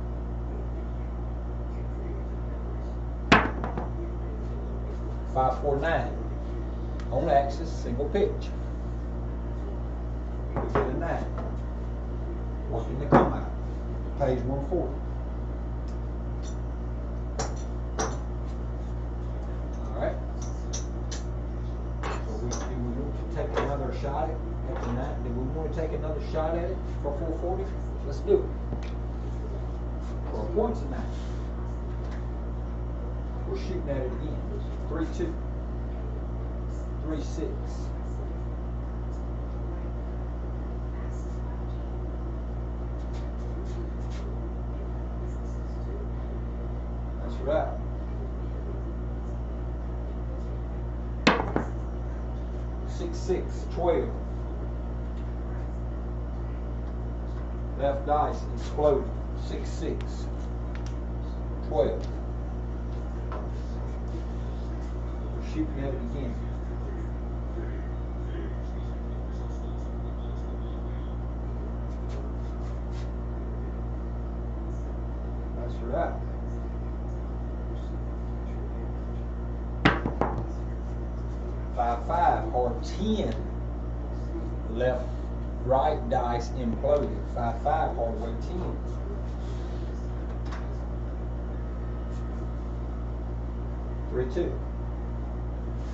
Five, 4, 9. On axis, single pitch. We get a 9. Working the come out. Pays 140. Alright. So do we want to take another shot at the 9? Do we want to take another shot at it for 440? Let's do it. For points in that. We're shooting at it again. 3, 2. 3, 6. That's right. Six, 6, 12. Left dice exploded. 6, 6, 12. We're shooting at it again. That's right. 5, 5 or 10. Left, right dice imploded. 5, 5 hard way 10. 3, 2.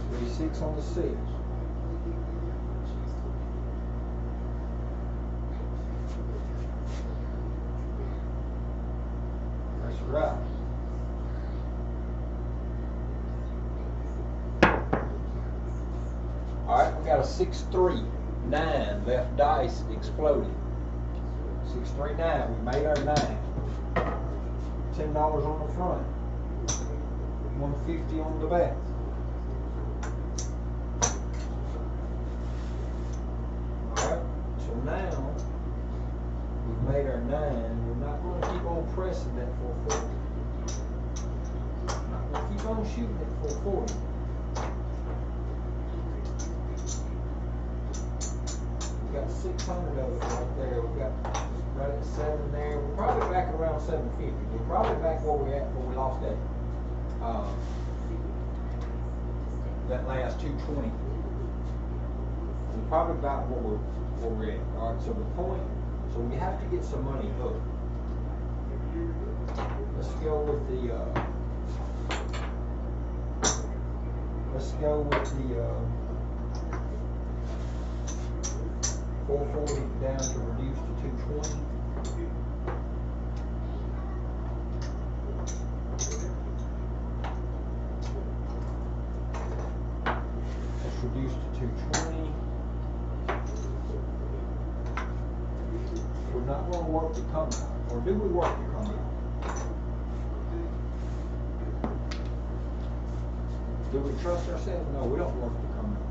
3, 6 on the 6. That's right. Alright, we got a 6, 3, 9. Left dice exploded. 6, 3, 9. We made our 9. $10 on the front. 150 on the back. Alright, so now we've made our 9. We're not going to keep on pressing that 440. We're not going to keep on shooting at 440. We got 600 of it right there. We got right at 7 there. We're probably back around 750. We're probably back where we at where we lost that. That last 220. We're probably about where we're at. Alright, so the point, so we have to get some money up. Let's go with the 440 down to reduce to 220. Let's reduce to 220. We're not going to work the come out, or do we work the come out? Do we trust ourselves? No, we don't work the come out.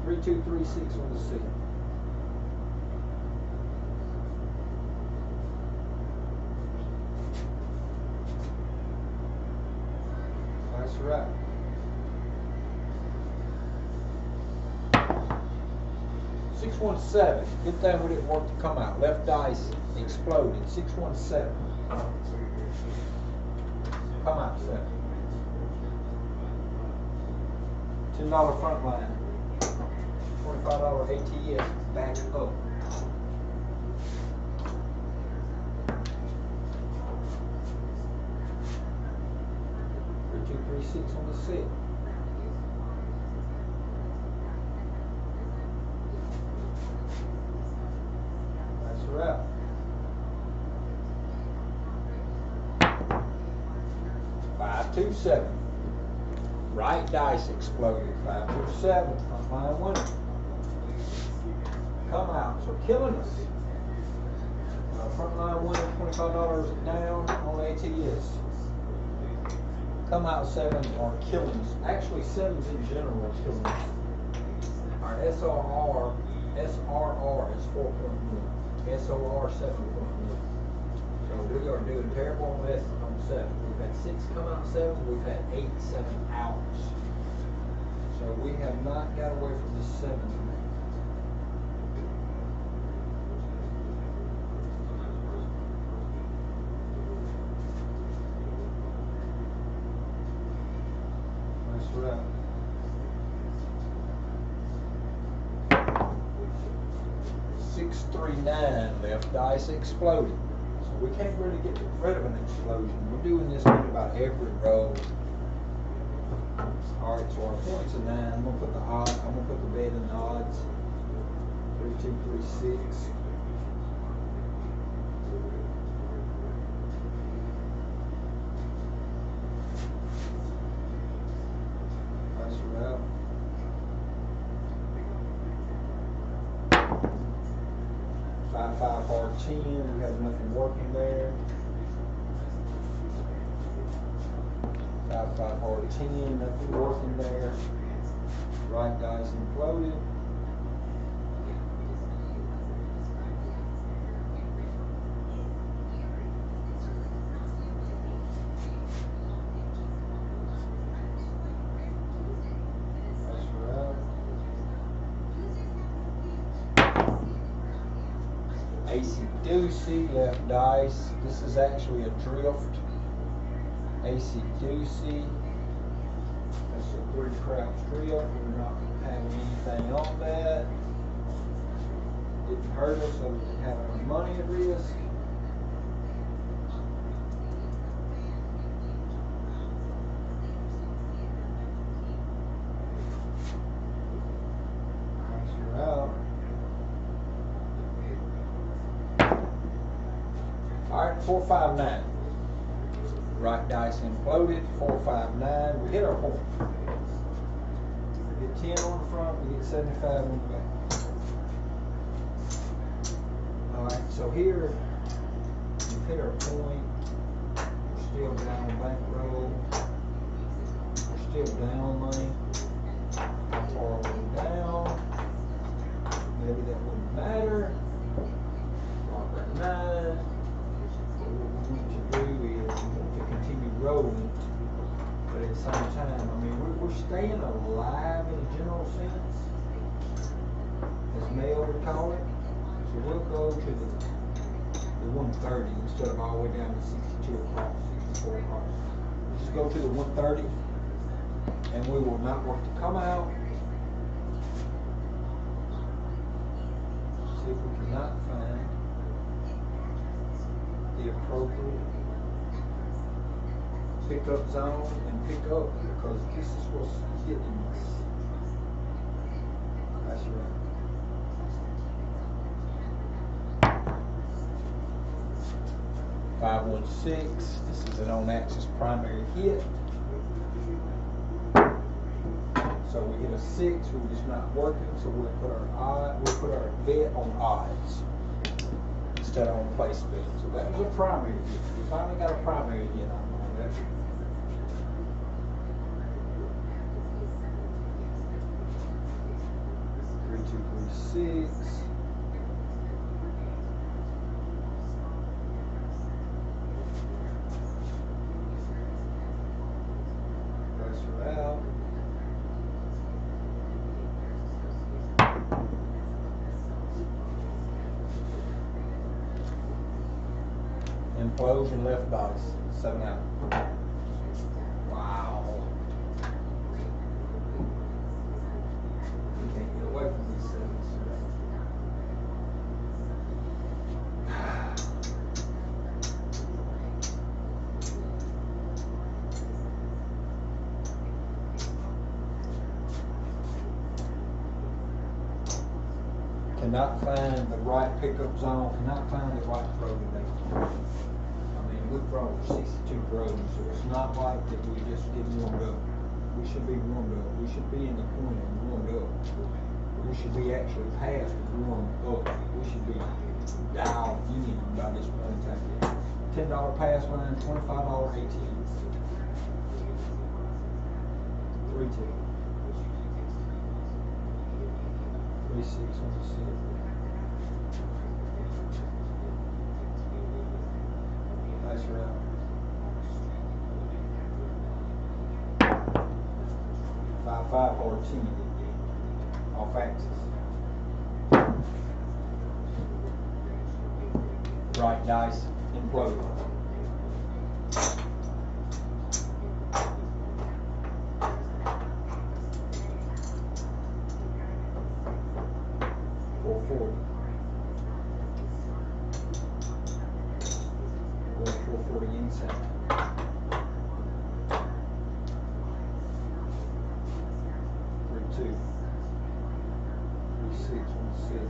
3236 on the seat. That's right. 617. Good thing we didn't work to come out. Left dice exploded. 617. Come out 7. $10 front line. $25 ATS back up. 3236 on the set. That's a wrap. 527. Right dice exploded. 527. Front line winner. Come out. So killing us. Front line winner. $25 down on ATS. Come out 7 are killing us. Actually, 7s in general are killing us. Our SRR is 4.1. SOR 7.1. So we are doing terrible on 7. We've had 6 come out 7. We've had 8 7 outs. So we have not got away from the 7. That's right. 639 left dice exploded. So we can't really get rid of an explosion. We're doing this with about every row. Alright, so our points are 9. I'm gonna put the odds, I'm gonna put the bet in the odds. 3236. That's right. 5 hard 10. We have nothing working there. 5 hard 10. Nothing working there. Right dice imploded. AC-doocy, left dice. This is actually a drift. AC-doocy. That's a 3 craps drift. We're not having anything on that. Didn't hurt us, so we didn't have any money at risk. We're out. Alright, 459. Right dice imploded. 459. We hit our point. We get 10 on the front, we get 75 on the back. Alright, so here we've hit our point. We're still down bankroll. We're still down money. How far are we down? Maybe that wouldn't matter. Lock at 9. What we want to do is we want to continue rolling, but at the same time, I mean, we're staying alive in a general sense, as Mel would call it. So we'll go to the 130 instead of all the way down to 62 o'clock, 64 o'clock. We'll just go to the 130, and we will not work to come out. See if we cannot find the appropriate pickup zone and pick up, because this is what's getting us. That's right. .516. This is an on-axis primary hit. So we hit a 6. We're just not working. So we'll put our bet on odds instead of on place bet. So that was a primary hit. We finally got a primary hit on that. 3236. Price her out. Implosion left bodies. 7 out. Wow. You can't get away from these sevens. Cannot find the right pickup zone, cannot find the right throw today. I mean, we throw 62 throws, so it's not like that we just get warmed up. We should be warmed up. We should be in the corner and warmed up. We should be actually past warmed up. We should be dialed in by this point in time. $10 pass line, $25 ATM. 3-2. 3-6 on the set. Nice round. 5-5 or 10 off axis. Right dice implode. $440. 440 inside. 3-2. 3-6 on the set.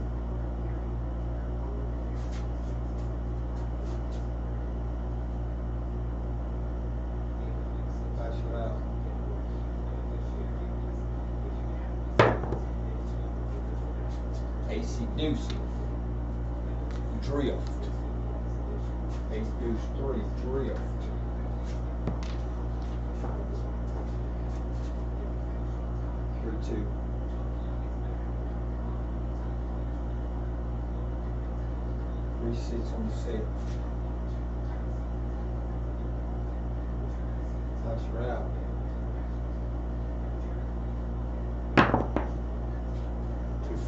Pass it out. AC deuce. Drift. Ace deuce 3. Drift. 3-2. 3-6 on the set. Nice route.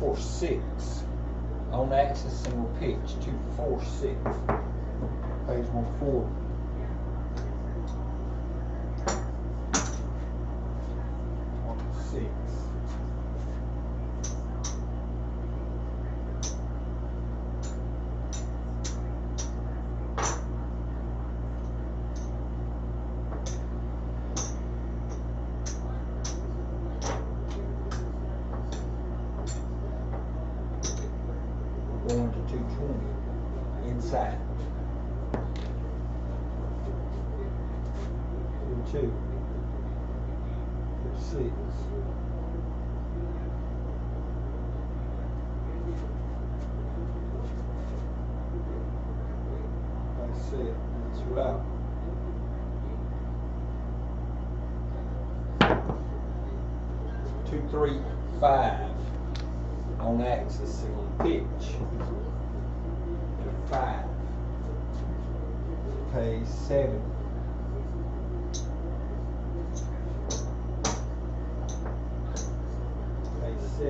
2-4-6 on axis single pitch. 2-4-6 pays 140. 6. We're going to 220 inside. 2. 6. That's it. That's route. 2-3-5 on axis single pitch. 5 pays 7. Pays 6.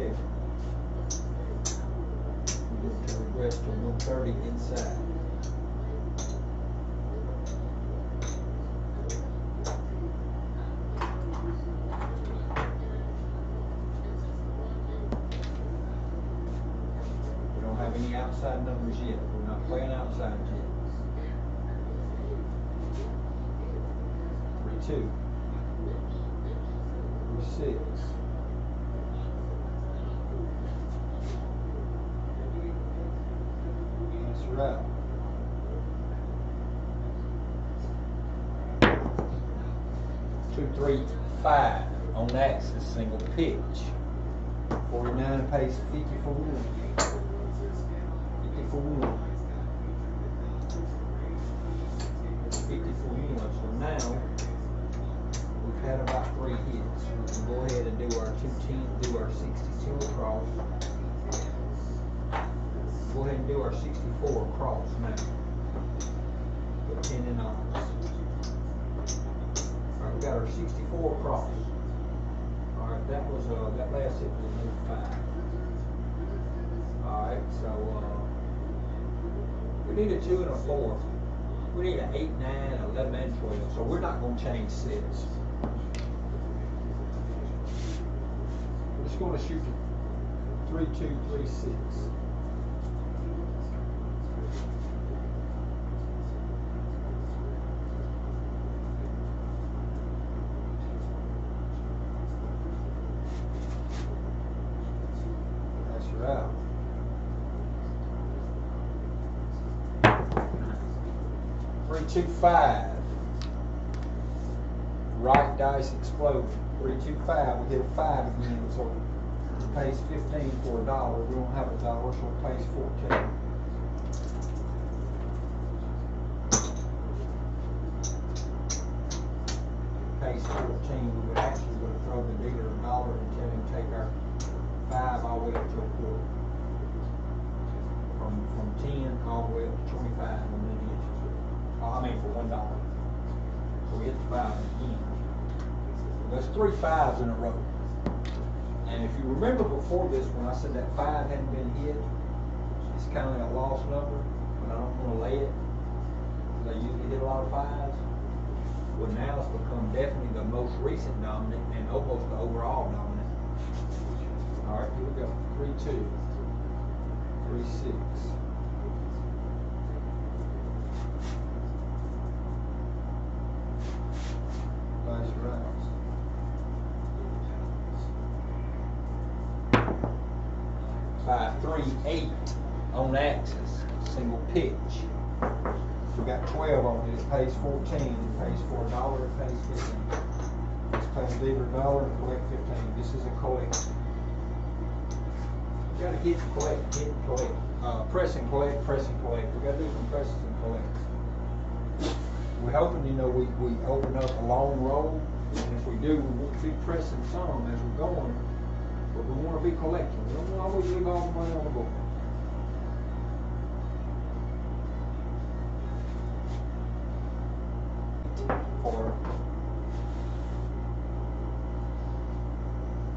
We go to regress to 130 inside. We don't have any outside numbers yet. We're not playing outside yet. 3-2. 3-2. 3-6. That's right. 2-3-5 on axis, single pitch. 49 pays 50 for 1. 50 for 1. 50 for 1. So now we've had about 3 hits. We can go ahead and do our 210, do our 62 across. Go ahead and do our 64 across now. Put 10 in on us. Alright, we got our 64 across. Alright, that was that last hit was a move 5. Alright, so we need a 2 and a 4. We need an 8, 9, 11, and 12. So we're not gonna change 6. We're just gonna shoot 3-2, 3-6. Out. 3-2-5. Right dice exploded. 3-2-5. We hit a 5 again, so it pays 15 for $1. We don't have $1, so it pays 14. Pays 14. We would actually go to throw the dealer $1 and tell him to take our 5 all the way up to a quarter. From 10 all the way up to 25 on the inches. I mean for $1. So we hit the 5 again. That's 3 5s in a row. And if you remember before this, when I said that 5 hadn't been hit, it's kind of like a lost number, but I don't want to lay it, because I usually hit a lot of 5s. Well, now it's become definitely the most recent dominant and almost the overall dominant. All right, here we go. 3-2, 3-6. Nice rounds. 5-3-8 on axis, single pitch. We got 12 on it. It pays 14. It pays for $1. It pays 15. It's paying dealer $1 and collect 15. This is a collect. We got to hit and collect, press and collect, press and collect. We got to do some presses and collects. We're hoping, you know, we open up a long roll, and if we do, we won't be pressing some as we're going, but we want to be collecting. We don't always leave all the money on the board. Or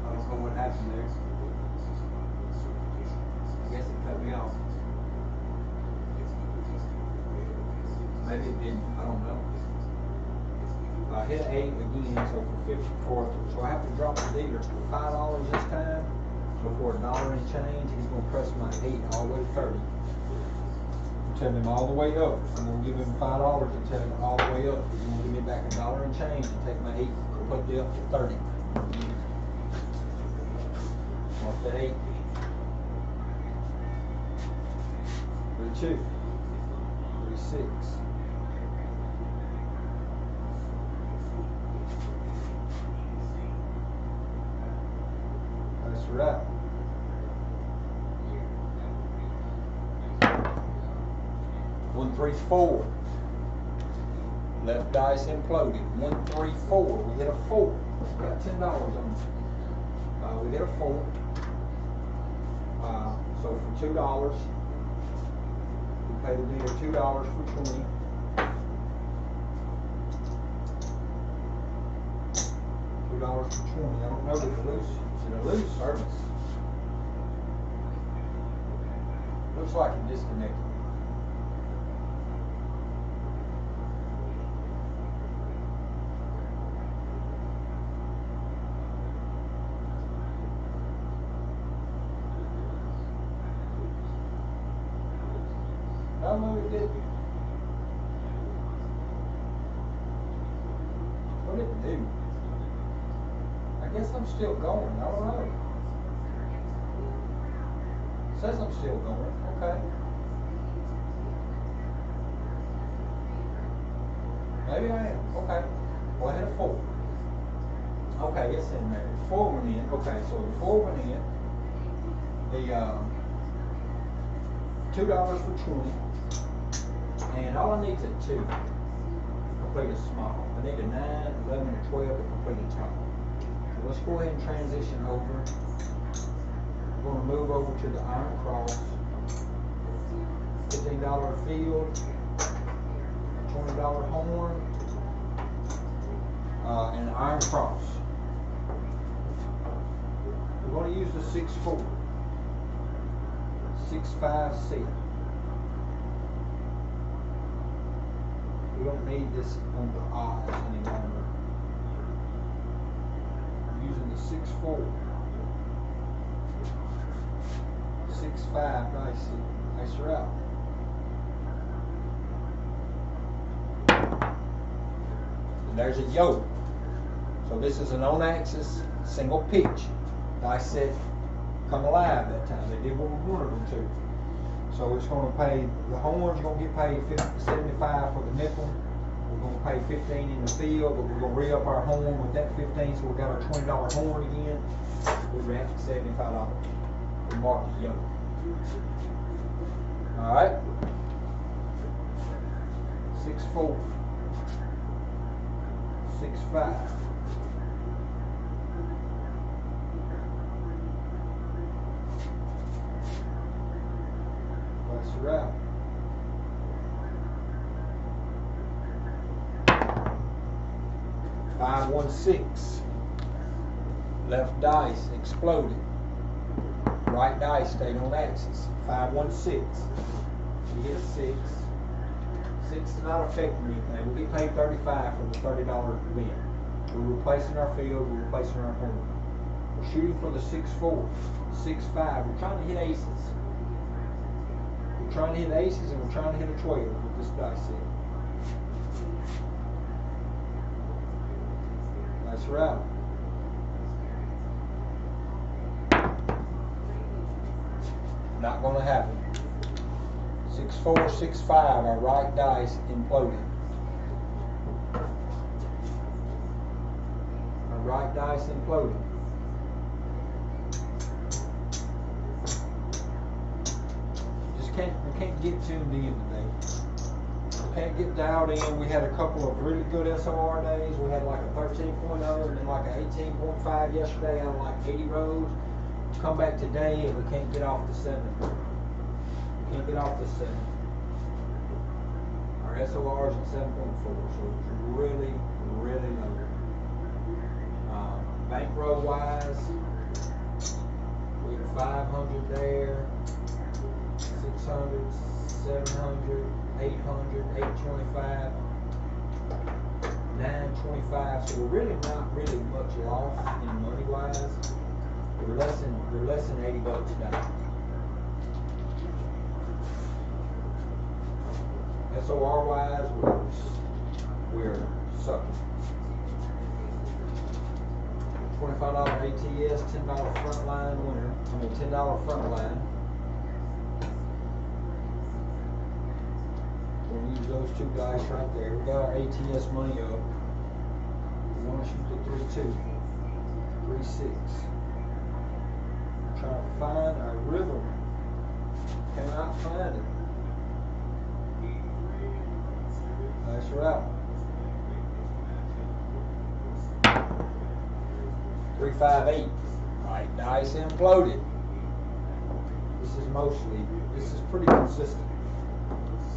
I don't know what happened there. I guess it cut me off. Maybe it didn't. I don't know. I hit 8 again, so for 54. So I have to drop the dealer for $5 this time. So for $1 and change, he's going to press my 8 all the way to 30. Tell him all the way up. I'm going to give him $5 and tell him all the way up. He's going to give me back $1 and change and take my 8 and put it up to 30. Off that 8. 3-2. 3-6. That's right. 1-3-4. Left dice imploded. 1-3-4. We hit a 4. We got $10 on it. We hit a 4. So for $2, we pay the dealer $2 for 20. $2 for 20. I don't know if it's loose. It's in a loose service. Looks like it disconnected. No, it didn't. What new. I guess I'm still going. I don't know. It says I'm still going. Okay. Maybe I am. Okay. Well, I had a 4. Okay, it's in there. 4 went in. Okay, so the 4 went in. The $2 for 20. And all I need is a 2 to complete a small. I need a 9, 11, and 12 to complete a tall. So let's go ahead and transition over. We're going to move over to the iron cross. $15 field, $20 horn, and an iron cross. We're going to use the 6-4, 6-5 set. We don't need this on the eyes any longer. I'm using the 6-4, 6-5 dice set. Nice route. And there's a yoke. So this is an on-axis single pitch. Dice set come alive that time. They did what we wanted them to. So it's going to pay, the horns are going to get paid $75 for the nickel. We're going to pay $15 in the field, but we're going to re-up our horn with that $15, so we've got our $20 horn again. We're at $75. We mark the yoke. Alright. 6-4. 6-5. That's the route. Five, 1, 6. Left dice exploded. Right dice stayed on axis. 5, 1, 6. We hit 6. 6 is not affecting anything. We get paid $35 for the $30 win. We're replacing our field. We're replacing our horn. We're shooting for the 6-4, 6-5. We're trying to hit aces. We're trying to hit aces, and we're trying to hit a 12 with this dice set. Nice route. Not going to happen. 6-4, 6-5. Our right dice imploded. Our right dice imploded. We can't get tuned in today. We can't get dialed in. We had a couple of really good SOR days. We had like a 13.0 and then like an 18.5 yesterday out of like 80 rows. Come back today and we can't get off the 7. We can't get off the 7. Our SOR is at 7.4, so it's really, really low. Bankroll wise, we have 500 there. 600, 700, 800, 825, 925. So we're really not really much lost in money wise. We're less than $80 now. SOR wise, we're sucking. $25 ATS, $10 front line winner. I mean $10 front line. We'll use those 2 dice right there. We got our ATS money up. We want to shoot the 3-2, 3-6. Trying to find our rhythm. Cannot find it. Nice route. 3-5-8. Right dice imploded. This is pretty consistent.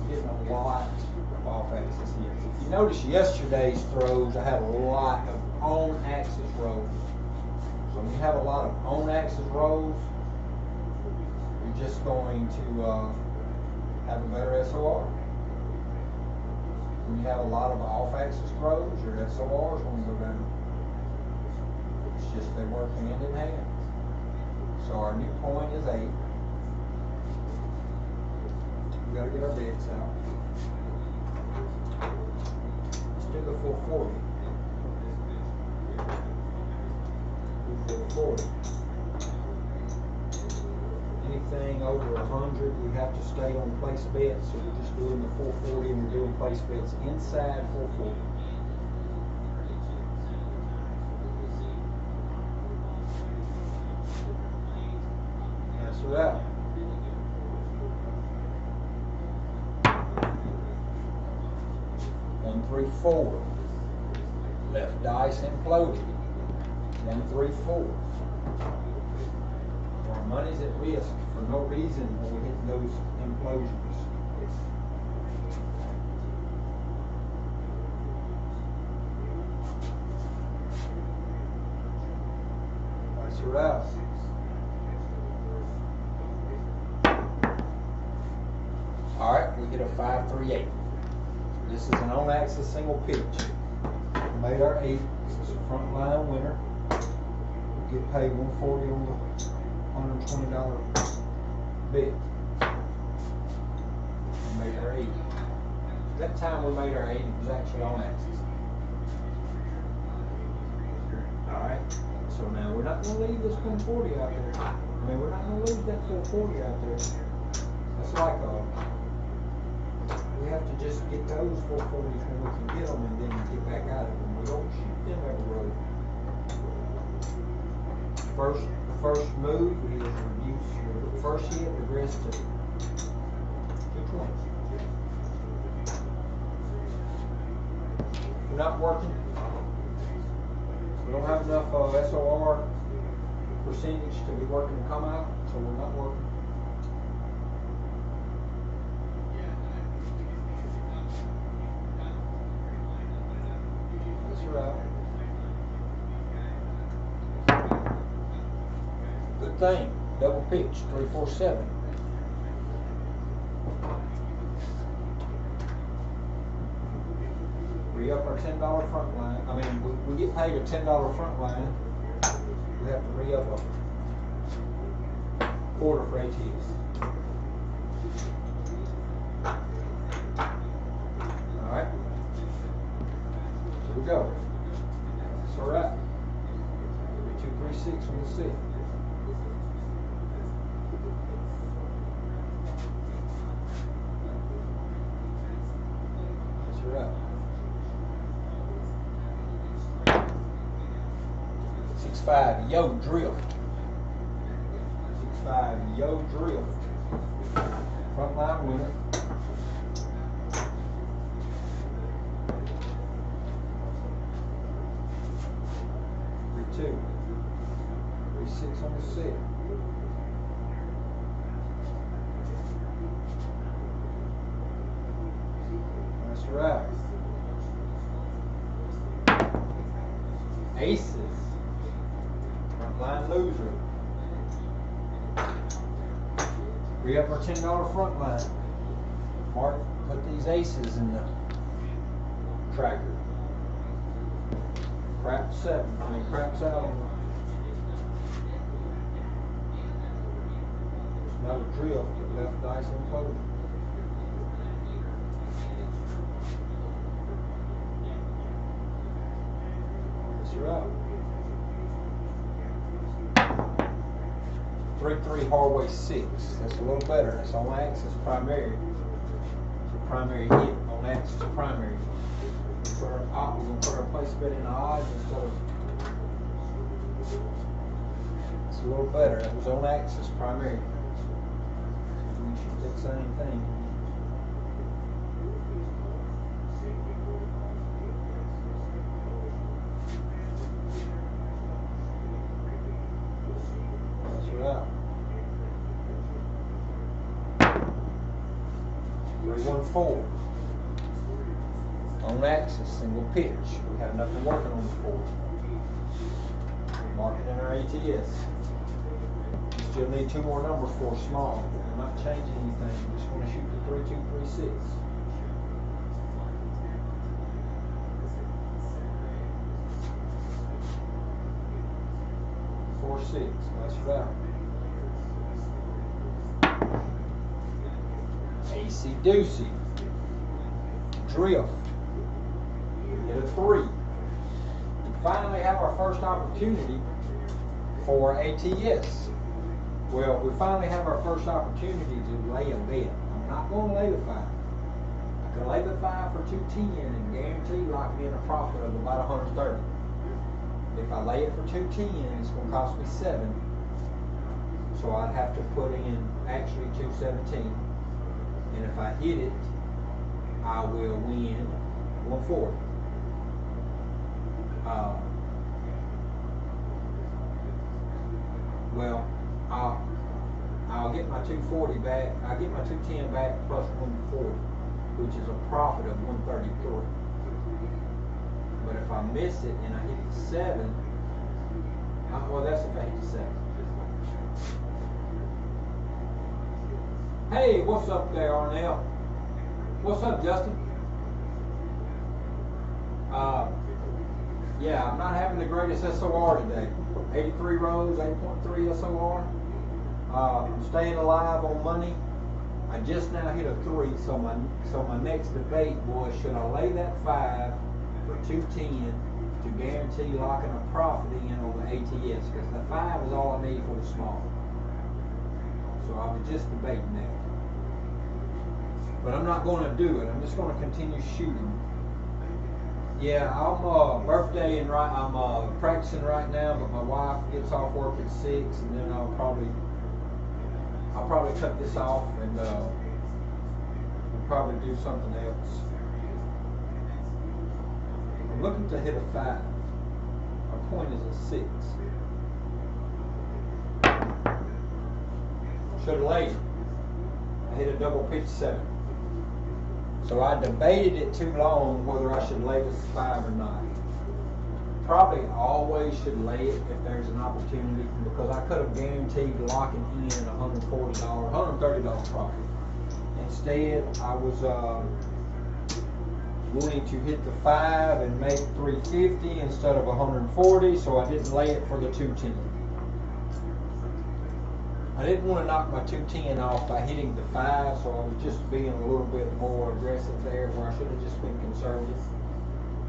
Getting a lot of off-axis hits. If you notice yesterday's throws, I had a lot of on-axis rolls. So when you have a lot of on-axis rolls, you're just going to have a better SOR. When you have a lot of off-axis throws, your SOR is going to go down. It's just they work hand in hand. So our new point is 8. We got to get our bets out. Let's do the 440. 440. Anything over 100, we have to stay on place bets. So we're just doing the 440 and we're doing place bets inside 440. That's it out. One, 3, 4. Left dice imploded. 1, 3, 4. Our money's at risk for no reason when we hit those implosions. That's her out. All right, we hit a 5, 3, 8. This is an on-axis single pitch. We made our 8. This is a front line winner. We get paid $140 on the $120 bet. We made our 8. That time we made our 8, it was actually on axis. Alright, so now we're not going to leave this 140 out there. I mean, we're not going to leave that 440 out there. That's like we have to just get those 440s when we can get them and then get back out of them. We don't shoot them every road. The first move is reduce your first hit, regress to 220. We're not working. We don't have enough SOR percentage to be working to come out, so we're not working. That's right. Good thing. Double pitch, 3, 4, 7. Re-up our $10 front line. I mean, we get paid a $10 front line. We have to re-up a quarter for ATS. Alright. Here we go. That's alright. 3, 2, 3, 6 on the 6. That's right. 6-5, yo drift. 6-5, yo drift. Front line winner. 3, 2. 3, 6 on the 6. That's right. Aces. Front line loser. Re-up our $10 front line. Mark, put these aces in the tracker. Crap 7. I mean, craps out on another drift, but left dice imploded. That's right. 3, 3, hallway 6. That's a little better. That's on axis primary. It's a primary hit. On axis primary. We're going to put our place bet in the odds instead of. It's a little better. That was on axis primary. We should do the same thing. That's right. 3, 1, 4. On axis, single pitch. We have nothing working on the 4. We mark it in our ATS. We still need 2 more numbers for a small. We're not changing anything. We're just going to shoot the 3, 2, 3, 6. 4, 6. That's right. AC doozy. Drift. Hit a 3. We finally have our first opportunity for ATS. Well, we finally have our first opportunity to lay a bet. I'm not going to lay the 5. I can lay the 5 for 210 and guarantee locking in a profit of about 130. If I lay it for 210, it's going to cost me 7. So I'd have to put in actually 217. And if I hit it, I will win 140. Well, I'll get my 240 back. I'll get my 210 back plus 140, which is a profit of 133. But if I miss it and I hit the 7, well, that's if I hit the 7. Hey, what's up there, Arnell? What's up, Justin? Yeah, I'm not having the greatest SOR today. 83 rows, 8.3 SOR. I'm staying alive on money. I just now hit a 3, so my next debate was, should I lay that 5 for 210 to guarantee locking a profit in on the ATS? Because the 5 is all I need for the small. So I was just debating that. But I'm not going to do it. I'm just going to continue shooting. Yeah, I'm I'm practicing right now, but my wife gets off work at 6, and then I'll probably cut this off and we'll probably do something else. I'm looking to hit a 5. My point is a 6. Should have laid it. I hit a double pitch 7. So I debated it too long whether I should lay this 5 or not. Probably always should lay it if there's an opportunity, because I could have guaranteed locking in $140, $130 profit. Instead, I was wanting to hit the 5 and make 350 instead of 140, so I didn't lay it for the 210. I didn't want to knock my 210 off by hitting the 5, so I was just being a little bit more aggressive there, where I should have just been conservative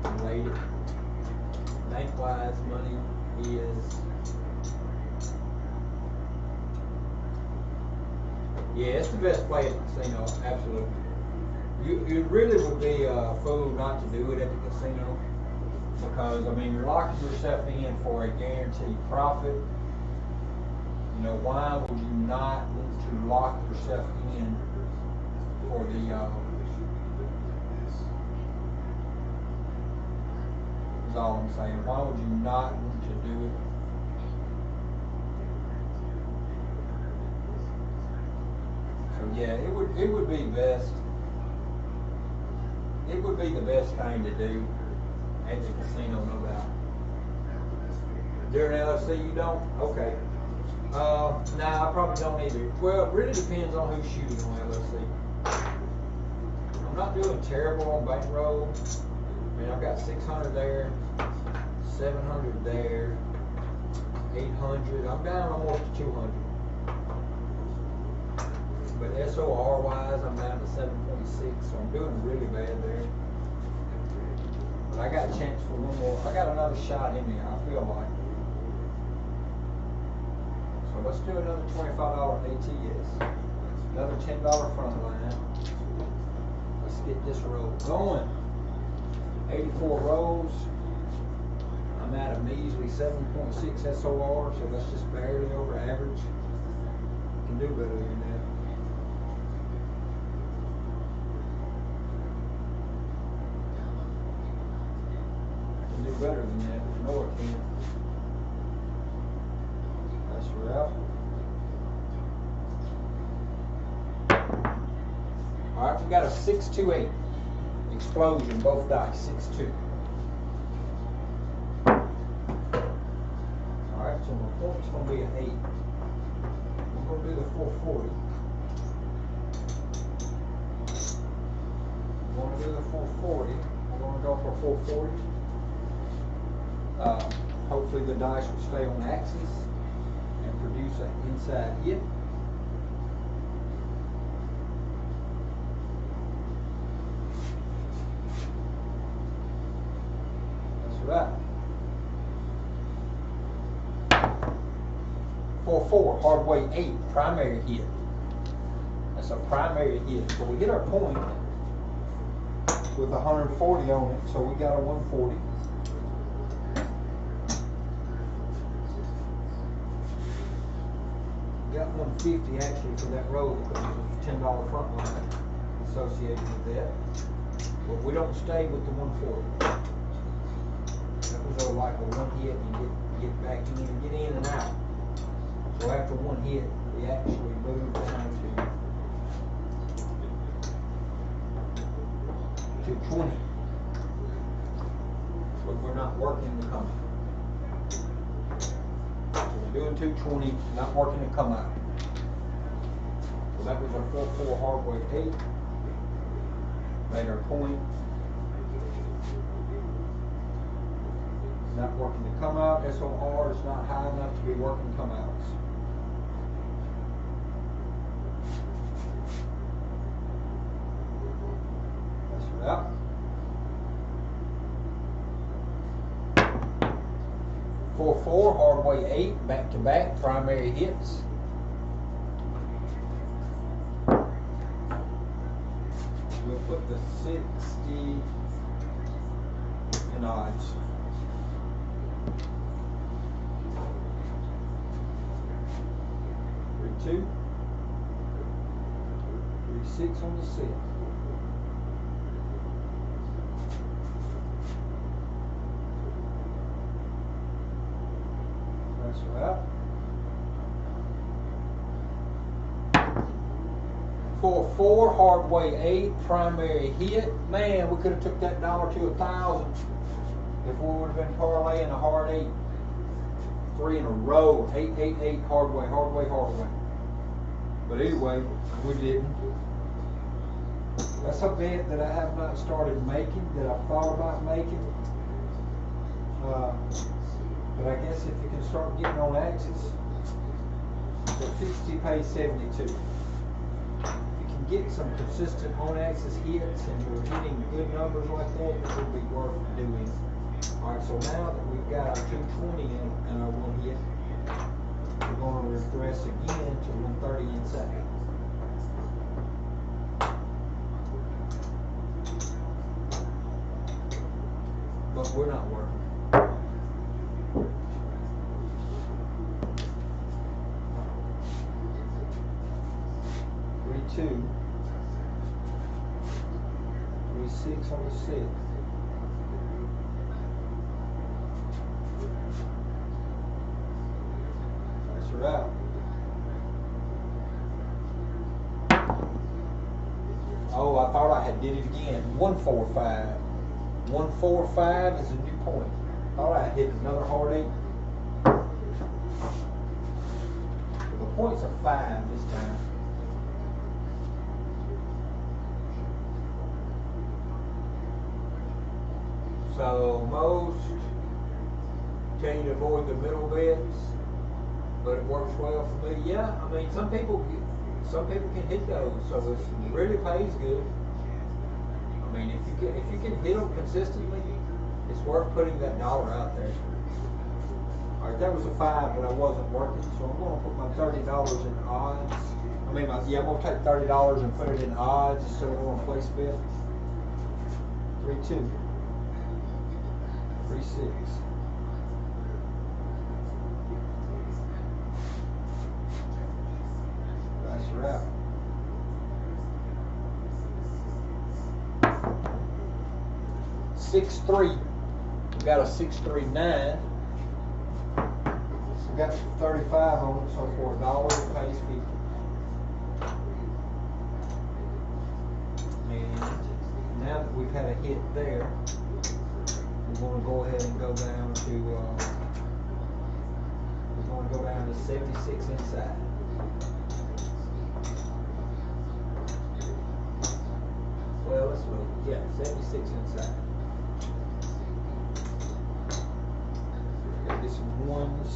and laid it. Bank-wise, money is, yeah, it's the best play at the casino, absolutely. You really would be a fool not to do it at the casino, because, I mean, you're locking yourself in for a guaranteed profit. You know, why would you not want to lock yourself in for the is all I'm saying. Why would you not want to do it? So yeah, it would be best. It would be the best thing to do at the casino, no doubt. During LSC, you don't? Okay. Nah, I probably don't either. Well, it really depends on who's shooting on LSC. I'm not doing terrible on bankroll. I mean, I've got 600 there, 700 there, 800. I'm down almost to 200. But SOR wise, I'm down to 7.6, so I'm doing really bad there. But I got a chance for one more. I got another shot in me, I feel like. So let's do another $25 ATS. Another $10 front line. Let's get this roll going. 84 rolls. I'm at a measly 7.6 SOR, so that's just barely over average. Can do better than that. Can do better than that. I know I can. That's right. All right, we got a 6-2-8 explosion, both dice 6-2. All right, so my point's gonna be an 8. I'm gonna do the 440. I'm gonna do the 440. I'm gonna go for 440. Hopefully the dice will stay on axis and produce an inside hit. That's right. 4-4, hard weight 8, primary hit. That's a primary hit. So we get our point with 140 on it, so we got a 140. We got 150 actually for that roll because there's a $10 front line associated with that. But we don't stay with the 140. That was like a one hit and you get back in, get in and out. So after one hit, we actually move down to 20. But we're not working the come out. So we're doing 220, not working the come out. So that was our 4-4 hard weight 8. Made our point. Not working to come out. SOR is not high enough to be working come outs. That's it out. Four, hard weight 8, back to back, primary hits. We'll put the 60 in odds. 3-2. 3-6 on the 6. That's right. 4-4, hard weight 8, primary hit. Man, we could have took that dollar to 1,000 if we would have been parlaying a hard 8. 3 in a row. 8, hard weight. But anyway, we didn't. That's a bet that I have not started making, that I've thought about making. But I guess if you can start getting on axis, so 60 pays 72. If you can get some consistent on axis hits and you're hitting good numbers like that, it would be worth doing. Alright, so now that we've got our 220 in our one hit, we're going to regress again to 130 inside. But we're not working. 3-2. 3-6 on the 6. That's her out. Oh, I thought I had did it again. 145. 145 is a new point. Thought I had hit another hard 8. The points are 5 this time. So most tell you to avoid the middle bets, but it works well for me. Yeah, I mean some people can hit those, so it really pays good. I mean if you can hit them consistently, it's worth putting that dollar out there. All right, that was a 5, but I wasn't working, so I'm going to put my $30 in odds. I mean, I'm going to take $30 and put it in odds instead of on a place bet. 3-2. 3-6. That's a wrap. $6-3. We got a 639. We got 35 on it, so for $1 it pays 50. And now that we've had a hit there, we're going to go ahead and go down to we're going to go down to 76 inside. Well, let's look. Yeah, 76 inside. Got some ones,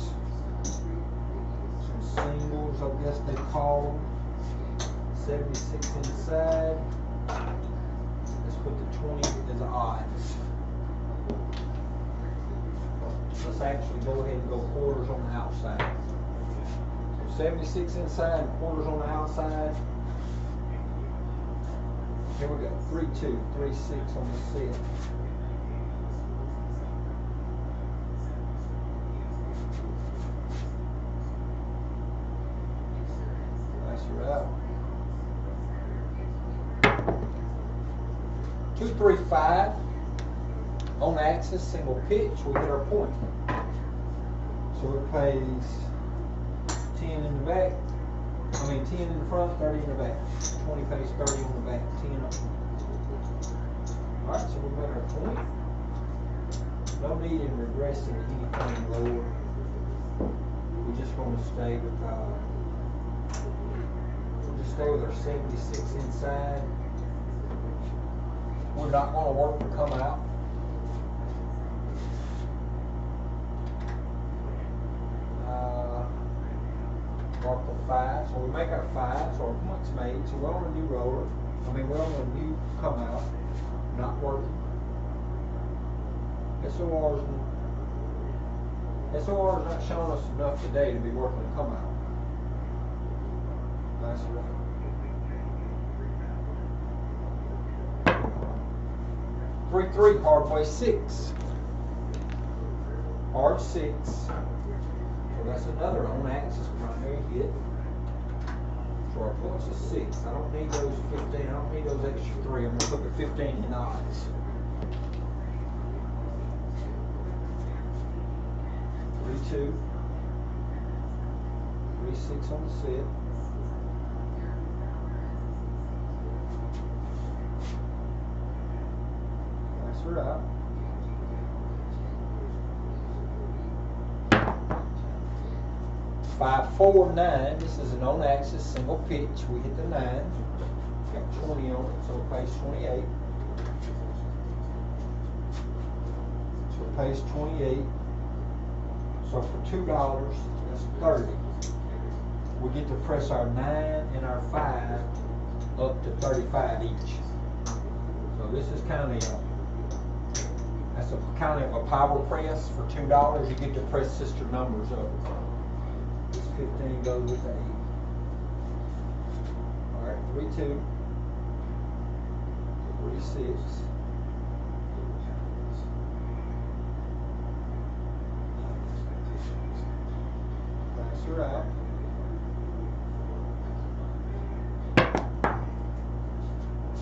some singles, I guess they call them. 76 inside. Let's put the 20 as odds. Let's actually go ahead and go quarters on the outside. 76 inside, quarters on the outside. Here we go, 3-2, 3-6 on the set. Nice route. 2-3-5 on axis, single pitch. We get our point. So it pays 10 in the back. 10 in the front, 30 in the back. 20 pays 30 on the back, 10 up. Alright, so we got our point. No need in regressing anything lower. We just want to stay with we'll just stay with our 76 inside. We're not going to work to come out. Mark the 5, so we make our 5, so our point's made, so we're on a new roller. We're on a new come out, not working. SOR's not showing us enough today to be working a come out. Nice one. Three, hardway 6. Hard 6. So that's another on axis primary hit. So our points is 6. I don't need those 15. I don't need those extra 3. I'm going to look at 15 in odds. 3-2. 3-6 on the set. Nice route. 5-4-9. This is an on axis single pitch. We hit the 9. Got 20 on it, so it pays 28. So it pays 28. So for $2, that's 30. We get to press our 9 and our 5 up to 35 each. So this is kind of that's a kind of a power press for $2. You get to press sister numbers up. This 15 goes with the 8. All right, 3-2, 3-6. Nice route.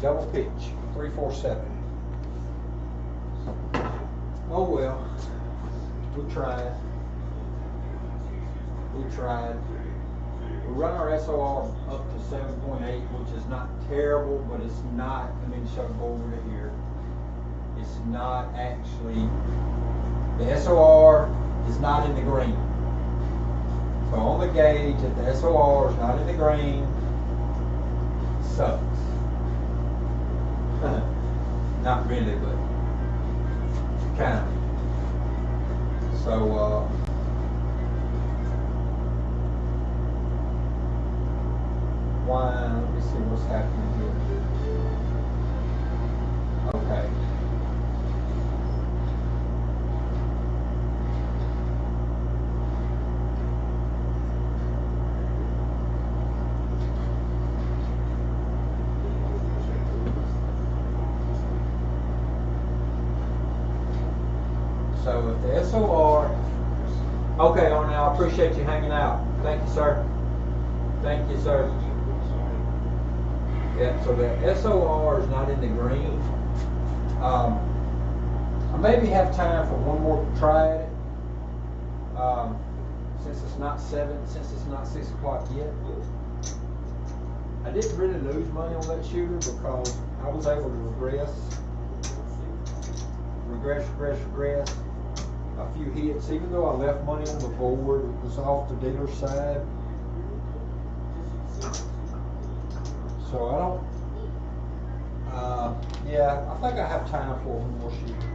Double pitch, 3-4-7. Oh well, we tried. We run our SOR up to 7.8, which is not terrible, but it's not, let me show go over to here. It's not actually, the SOR is not in the green. So on the gauge, if the SOR is not in the green, it sucks. Not really, but kind of. So, let me see what's happening here. Okay. So if the SOR, okay, Arnell, I appreciate you hanging out. Thank you, sir. Thank you, sir. Yeah, so the SOR is not in the green. I maybe have time for one more try at it. Since it's not 6 o'clock yet. I didn't really lose money on that shooter because I was able to regress a few hits. Even though I left money on the board, it was off the dealer's side. So I don't, yeah, I think I have time for one more shooter.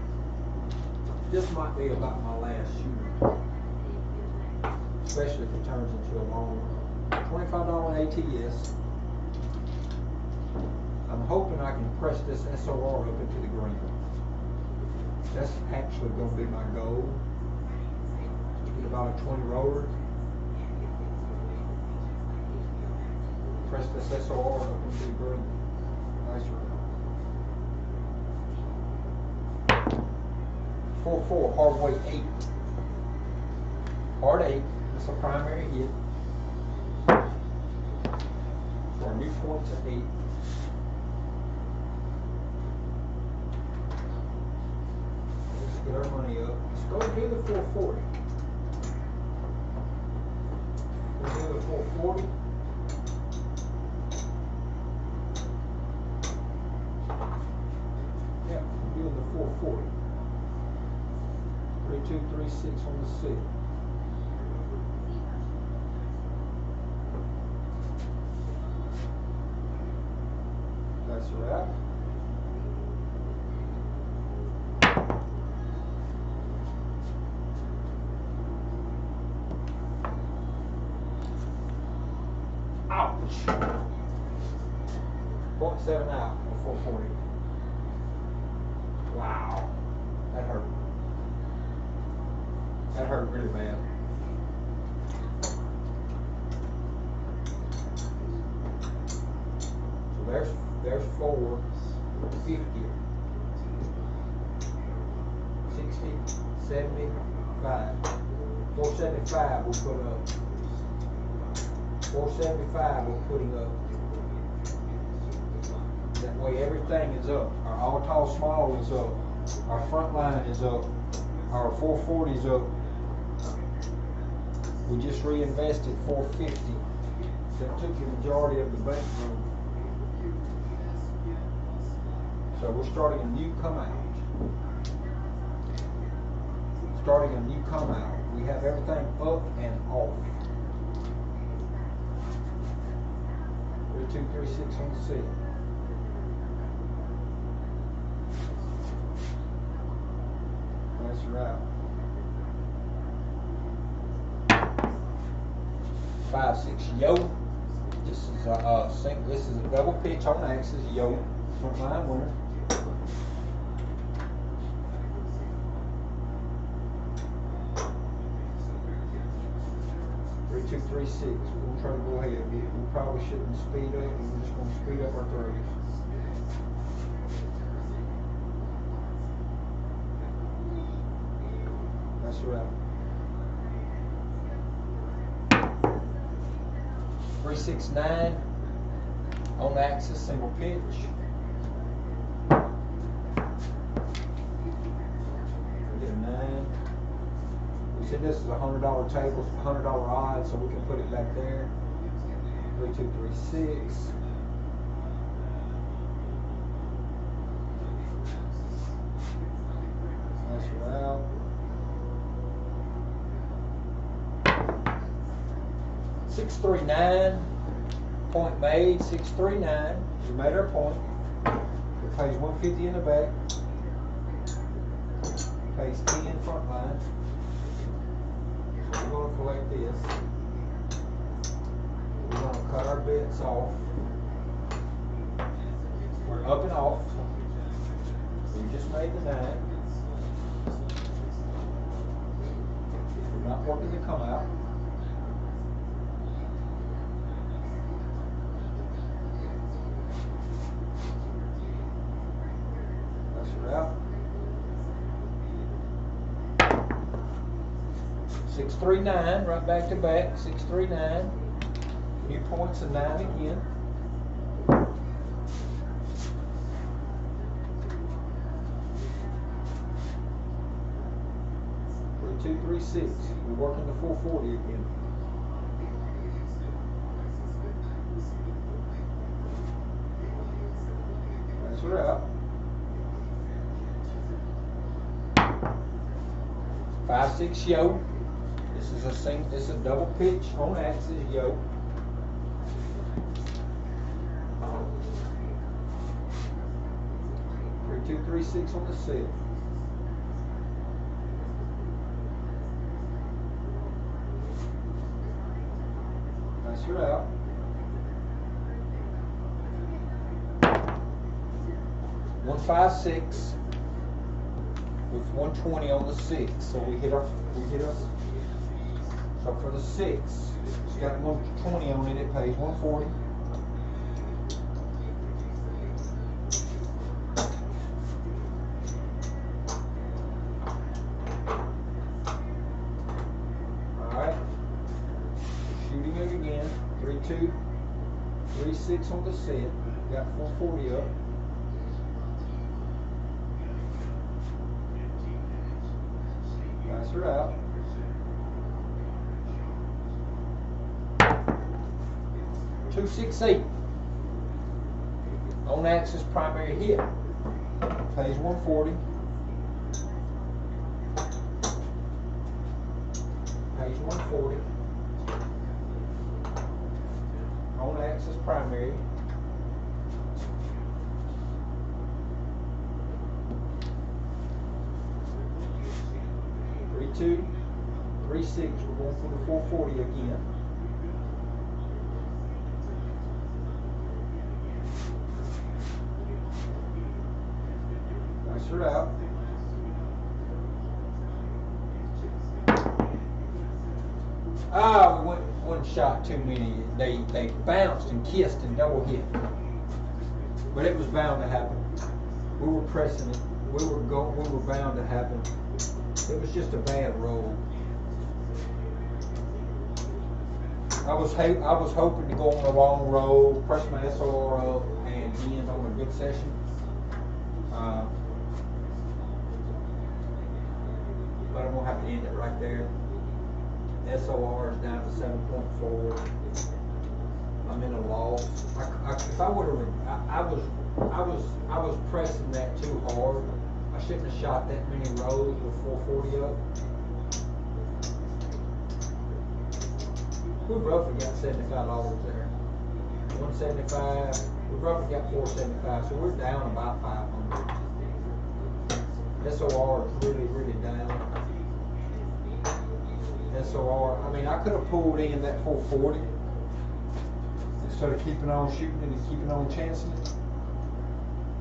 This might be about my last shooter, especially if it turns into a long one. $25 ATS. I'm hoping I can press this SOR up into the green. That's actually going to be my goal. To get about a 20 roller. press this SOR up into the green. Nice room. 4-4, hard weight 8. Hard 8, that's a primary hit. So our new points are 8. Let's get our money up. Let's go and do the 440. Let's do the 440. Yeah, we're doing the 440. 3236 on the 6. That's right. Ouch. 0.7 out for 440. Wow. That hurt. That hurt really bad. So there's 450, 60, 75. 475 we'll put up. 475 we're putting up. That way everything is up. Our all tall small is up. Our front line is up. Our 440 is up. We just reinvested 450. That took the majority of the bank room. So we're starting a new come out. Starting a new come out. We have everything up and off. 3236 on the 6. That's right. 5-6 yo. This is a this is a double pitch on axis yo. Front line winner. Three, 2, 3, 6. We're gonna try to go ahead. We probably shouldn't speed up. We're just gonna speed up our throws. That's right. 369 on the axis, single pitch. Get a 9. We said this is a $100 table, $100 odds, so we can put it back there. 3, 2, 3, 6. That's right. 639. Point made. 639. We made our point. It pays 150 in the back. It pays 10 front line. So we're going to collect this. We're going to cut our bets off. We're up and off. We just made the 9. We're not working to come out. That's right. 639, right back to back. 639. New points of 9 again. 2, 3, 6. We're working the 440 again. That's right. 5-6 yo. This is a double pitch on axis yo. Three, 2, 3, 6 on the 6. That's right. 156 with 120 on the 6. So we hit our. So for the 6, it's got 120 on it. It pays 140. 3-2, 3-6 on the set. Got 440 up. Pass her out. Two, 6, 8. On axis primary hit. Pays 140. Pays 140. On axis primary. Two, 3-6. We're going for the 440 again. Nice her out. Ah, we went one shot too many. They bounced and kissed and double hit. But it was bound to happen. We were pressing it. We were bound to happen. It was just a bad roll. I was hoping to go on a long roll, press my SOR up, and end on a good session. But I'm gonna have to end it right there. SOR is down to 7.4. I'm in a loss. If I would have, I was pressing that too hard. I shouldn't have shot that many rolls with 440 up. We roughly got $75 there. 175. We roughly got 475, so we're down about 500. SOR is really down. SOR. I mean, I could have pulled in that 440 instead of keeping on shooting it and keeping on chancing it.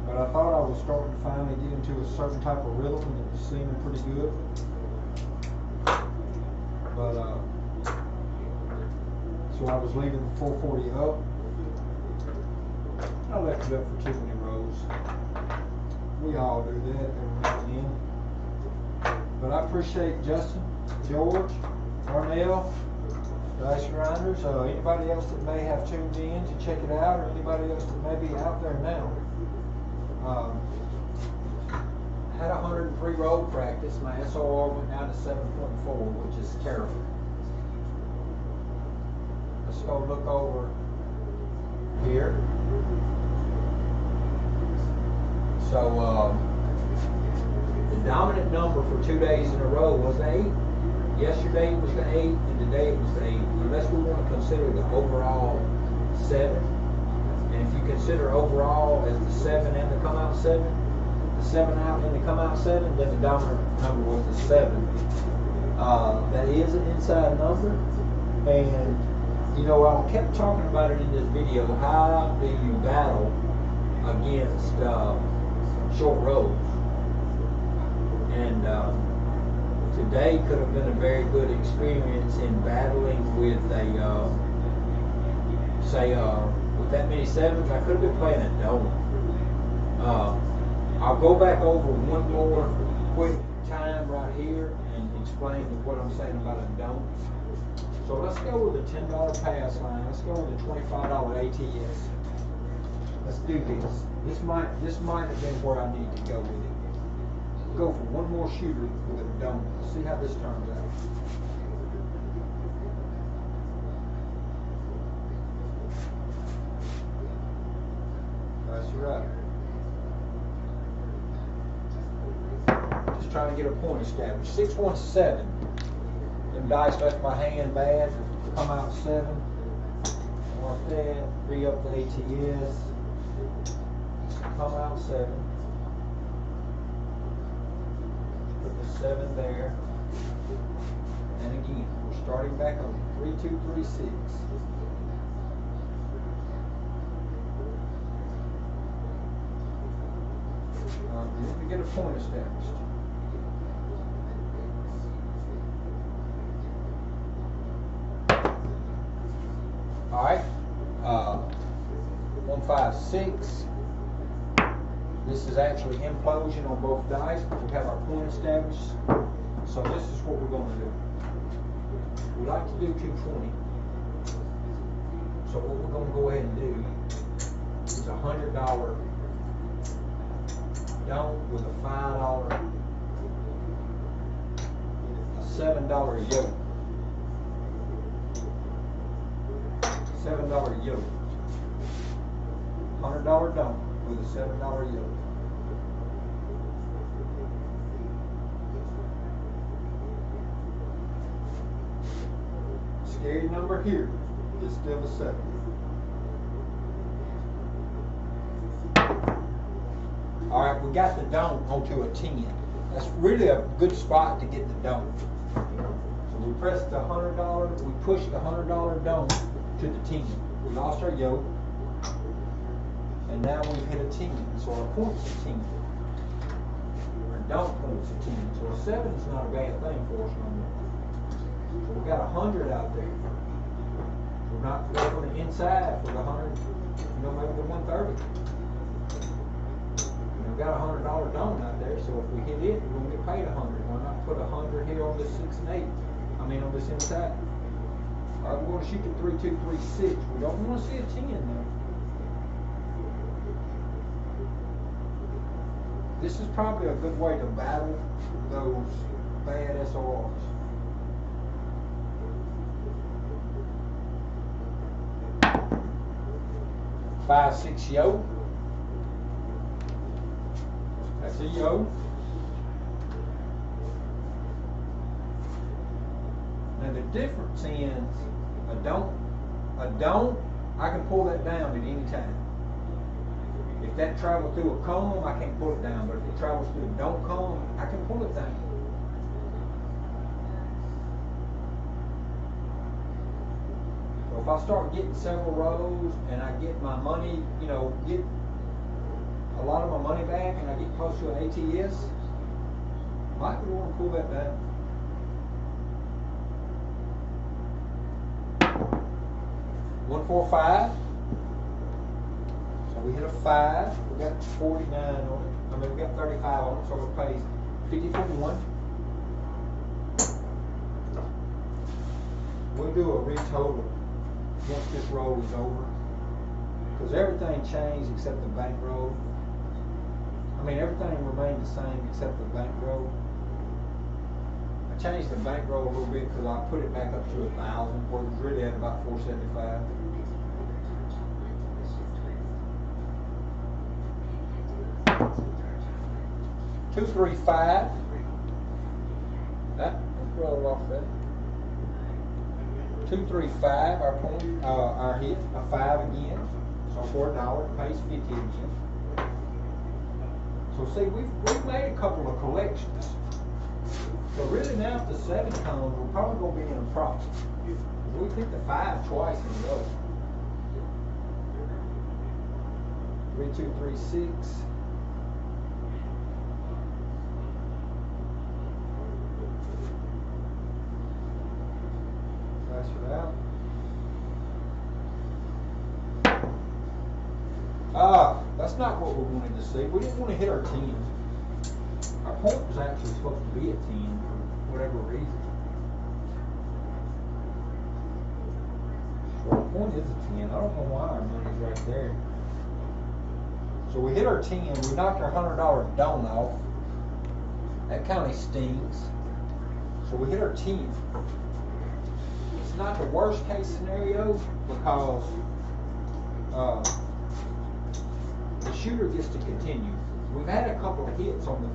But I thought I was starting to finally get into a certain type of rhythm and it was seeming pretty good. But so I was leaving the 440 up. I left it up for too many rows. We all do that every now and then. But I appreciate Justin, George, Arnell, Dice Grinders, anybody else that may have tuned in to check it out, or anybody else that may be out there now. Had 103 roll practice. My SOR went down to 7.4, which is terrible. Let's go look over here. So the dominant number for 2 days in a row was 8. Yesterday it was the 8, and today it was the 8. Unless we want to consider the overall 7. And if you consider overall as the 7 and the come out 7, the 7 out and the come out 7, then the dominant number was the 7. That is an inside number, and you know, I kept talking about it in this video. How do you battle against short rows? And today could have been a very good experience in battling with a say with that many 7s. I could have been playing a dome. I'll go back over one more quick time right here and explain what I'm saying about a dome. So let's go with a $10 pass line. Let's go with a $25 ATS. Let's do this. This might have been where I need to go with it. Go for one more shooter with a dome. Let's see how this turns out. That's right. Just trying to get a point established. 617. Them dice left my hand bad. Come out 7. Like that. Re-up the ATS. Come out 7. Put the 7 there. And again, we're starting back on 3, 2, 3, 6. Let me get a point established. All right, 1, 5, 6. This is actually implosion on both dice, but we have our point established. So this is what we're going to do. We like to do 220. So what we're going to go ahead and do is $100 don't with a $5, a $7 yoke. $7 yoke. $100 don't with a $7 yoke. Scary number here is still a 7. All right, we got the dome onto a 10. That's really a good spot to get the dome. So we pressed the $100, we pushed the $100 dome to the 10. We lost our yoke, and now we've hit a 10. So our point's a 10. Our dome point's a 10. So a 7 is not a bad thing for us no more. So we got 100 out there. We're not on the inside for the 100, maybe the 130. We've got a $100 dome out there, so if we hit it, we're gonna get paid 100. Why not put 100 here on this 6 and 8? I mean, on this inside. All right, we're gonna shoot the 3, 2, 3, 6. We don't want to see a 10 though. This is probably a good way to battle those bad SORs. Five, 6 yoke. That's a yoke. Now the difference is a don't, I can pull that down at any time. If that travels through a comb, I can't pull it down. But if it travels through a don't comb, I can pull it down. So if I start getting several rows and I get my money, get a lot of my money back and I get close to an ATS, I might want to pull that down. One, 4, 5. So we hit a 5. We got 49 on it. I mean, we got 35 on it, so it pays 50 for 1. We'll do a retotal once this roll is over, because everything changed except the bankroll. I mean, everything remained the same except the bankroll. I changed the bankroll a little bit because I put it back up to 1,000, where it was really at about 475. Two, 3, 5. Let's roll off that. 2, 3, 5. Our point, our hit, a 5 again. So for $1, pays 50 again. So see, we've made a couple of collections. So really now, if the 7 comes, we're probably going to be in a profit. We hit the 5 twice in a row. 3, 2, 3, 6. Pass it out. That's not what we wanted to see. We didn't want to hit our 10. Our point was actually supposed to be a 10 for whatever reason. So our point is a 10. I don't know why our money's right there. So we hit our 10. We knocked our $100 dome off. That kind of stinks. So we hit our 10. It's not the worst case scenario because the shooter gets to continue. We've had a couple of hits on the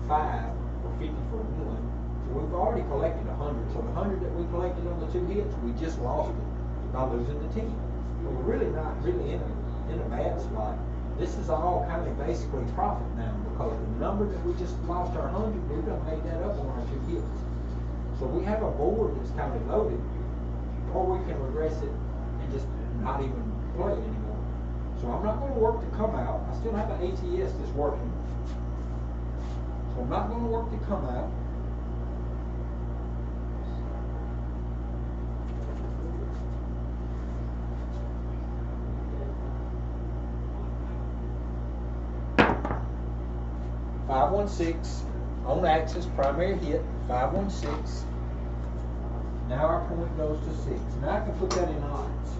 5 for 50 for 1. So we've already collected 100. So the 100 that we collected on the 2 hits, we just lost it by losing the 10. So we're really not really in a bad spot. This is all kind of basically profit now because the number that we just lost our 100, we've done made that up on our 2 hits. So we have a board that's kind of loaded, or we can regress it and just not even play it anymore. So I'm not going to work to come out. I still have an ATS that's working. So I'm not going to work to come out. $516 on axis, primary hit, 516. Now our point goes to 6. Now I can put that in odds.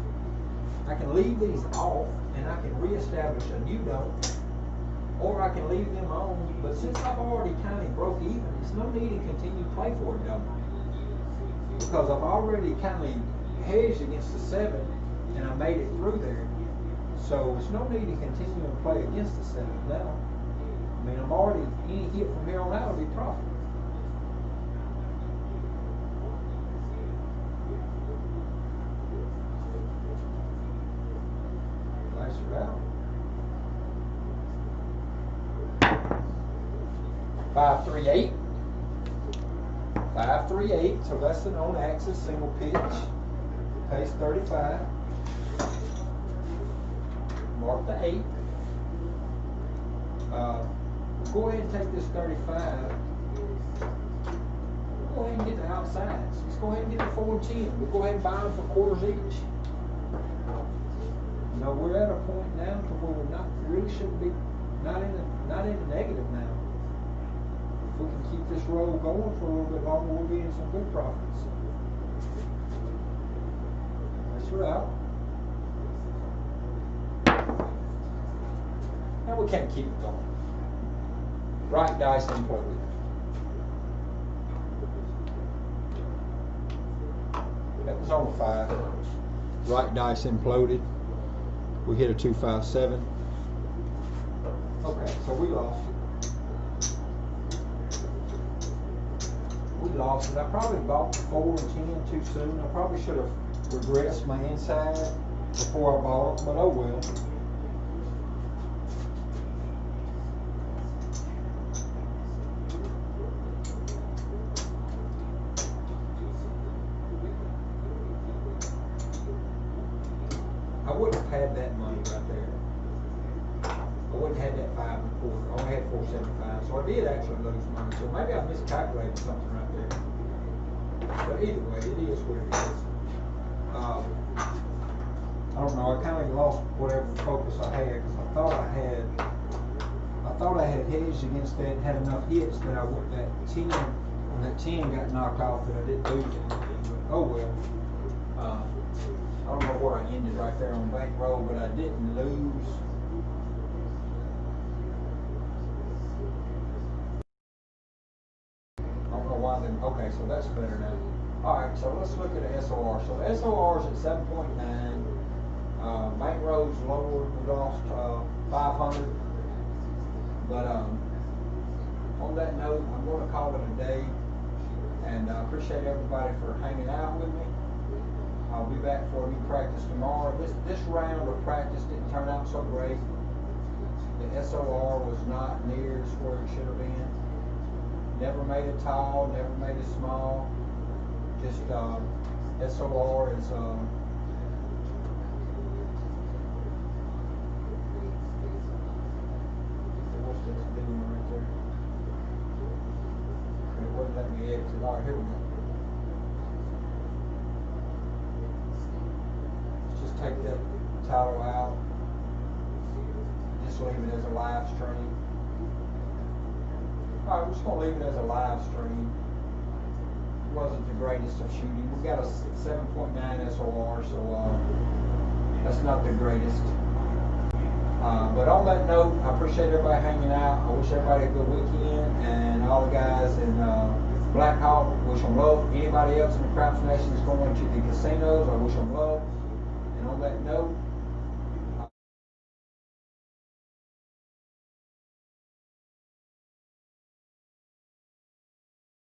I can leave these off and I can reestablish a new dome, or I can leave them on. But since I've already kind of broke even, there's no need to continue to play for it, dome, because I've already kind of hedged against the 7 and I made it through there. So there's no need to continue to play against the 7 now. I mean, I'm already, any hit from here on out will be profit. Nice route. 538. 538. So that's an on axis single pitch. Pace 35. Mark the 8. Go ahead and take this 35. We'll go ahead and get the outsides. Let's go ahead and get the 4 and 10. We'll go ahead and buy them for quarters each. You know, we're at a point now to where we're not really shouldn't be not in a negative now. If we can keep this roll going for a little bit longer, we'll be in some good profits. That's right. Now we can't keep it going. Right dice imploded. That was on 5. Right dice imploded. We hit a 257. Okay, so we lost it. We lost it. I probably bought the 4 and 10 too soon. I probably should have regressed my inside before I bought it, but oh well. I wouldn't have had that money right there. I wouldn't have had that 5 and 4. I only had 475, so I did actually lose money. So maybe I miscalculated something right there. But either way, it is what it is. I don't know. I kind of lost whatever focus I had because I thought I had hedged against that and had enough hits that I would that 10 when that 10 got knocked off that I didn't lose anything. But oh well. I don't know where I ended right there on bankroll, but I didn't lose. I don't know why then. Okay, so that's better now. Alright, so let's look at the SOR. So SOR is at 7.9. Bankroll's lower. We lost 500. But on that note, I'm going to call it a day. And I appreciate everybody for hanging out with me. I'll be back for a new practice tomorrow. This round of practice didn't turn out so great. The SOR was not near as where it should have been. Never made it tall, never made it small. Just SOR is what's this doing right there? It wouldn't let me exit. All right, here we go. Take that title out, just leave it as a live stream. Alright, we're just going to leave it as a live stream. It wasn't the greatest of shooting. We got a 7.9 SOR, so that's not the greatest. But on that note, I appreciate everybody hanging out. I wish everybody a good weekend, and all the guys in Black Hawk, wish them love. Anybody else in the Craps Nation that's going to the casinos, I wish them love. And on that note,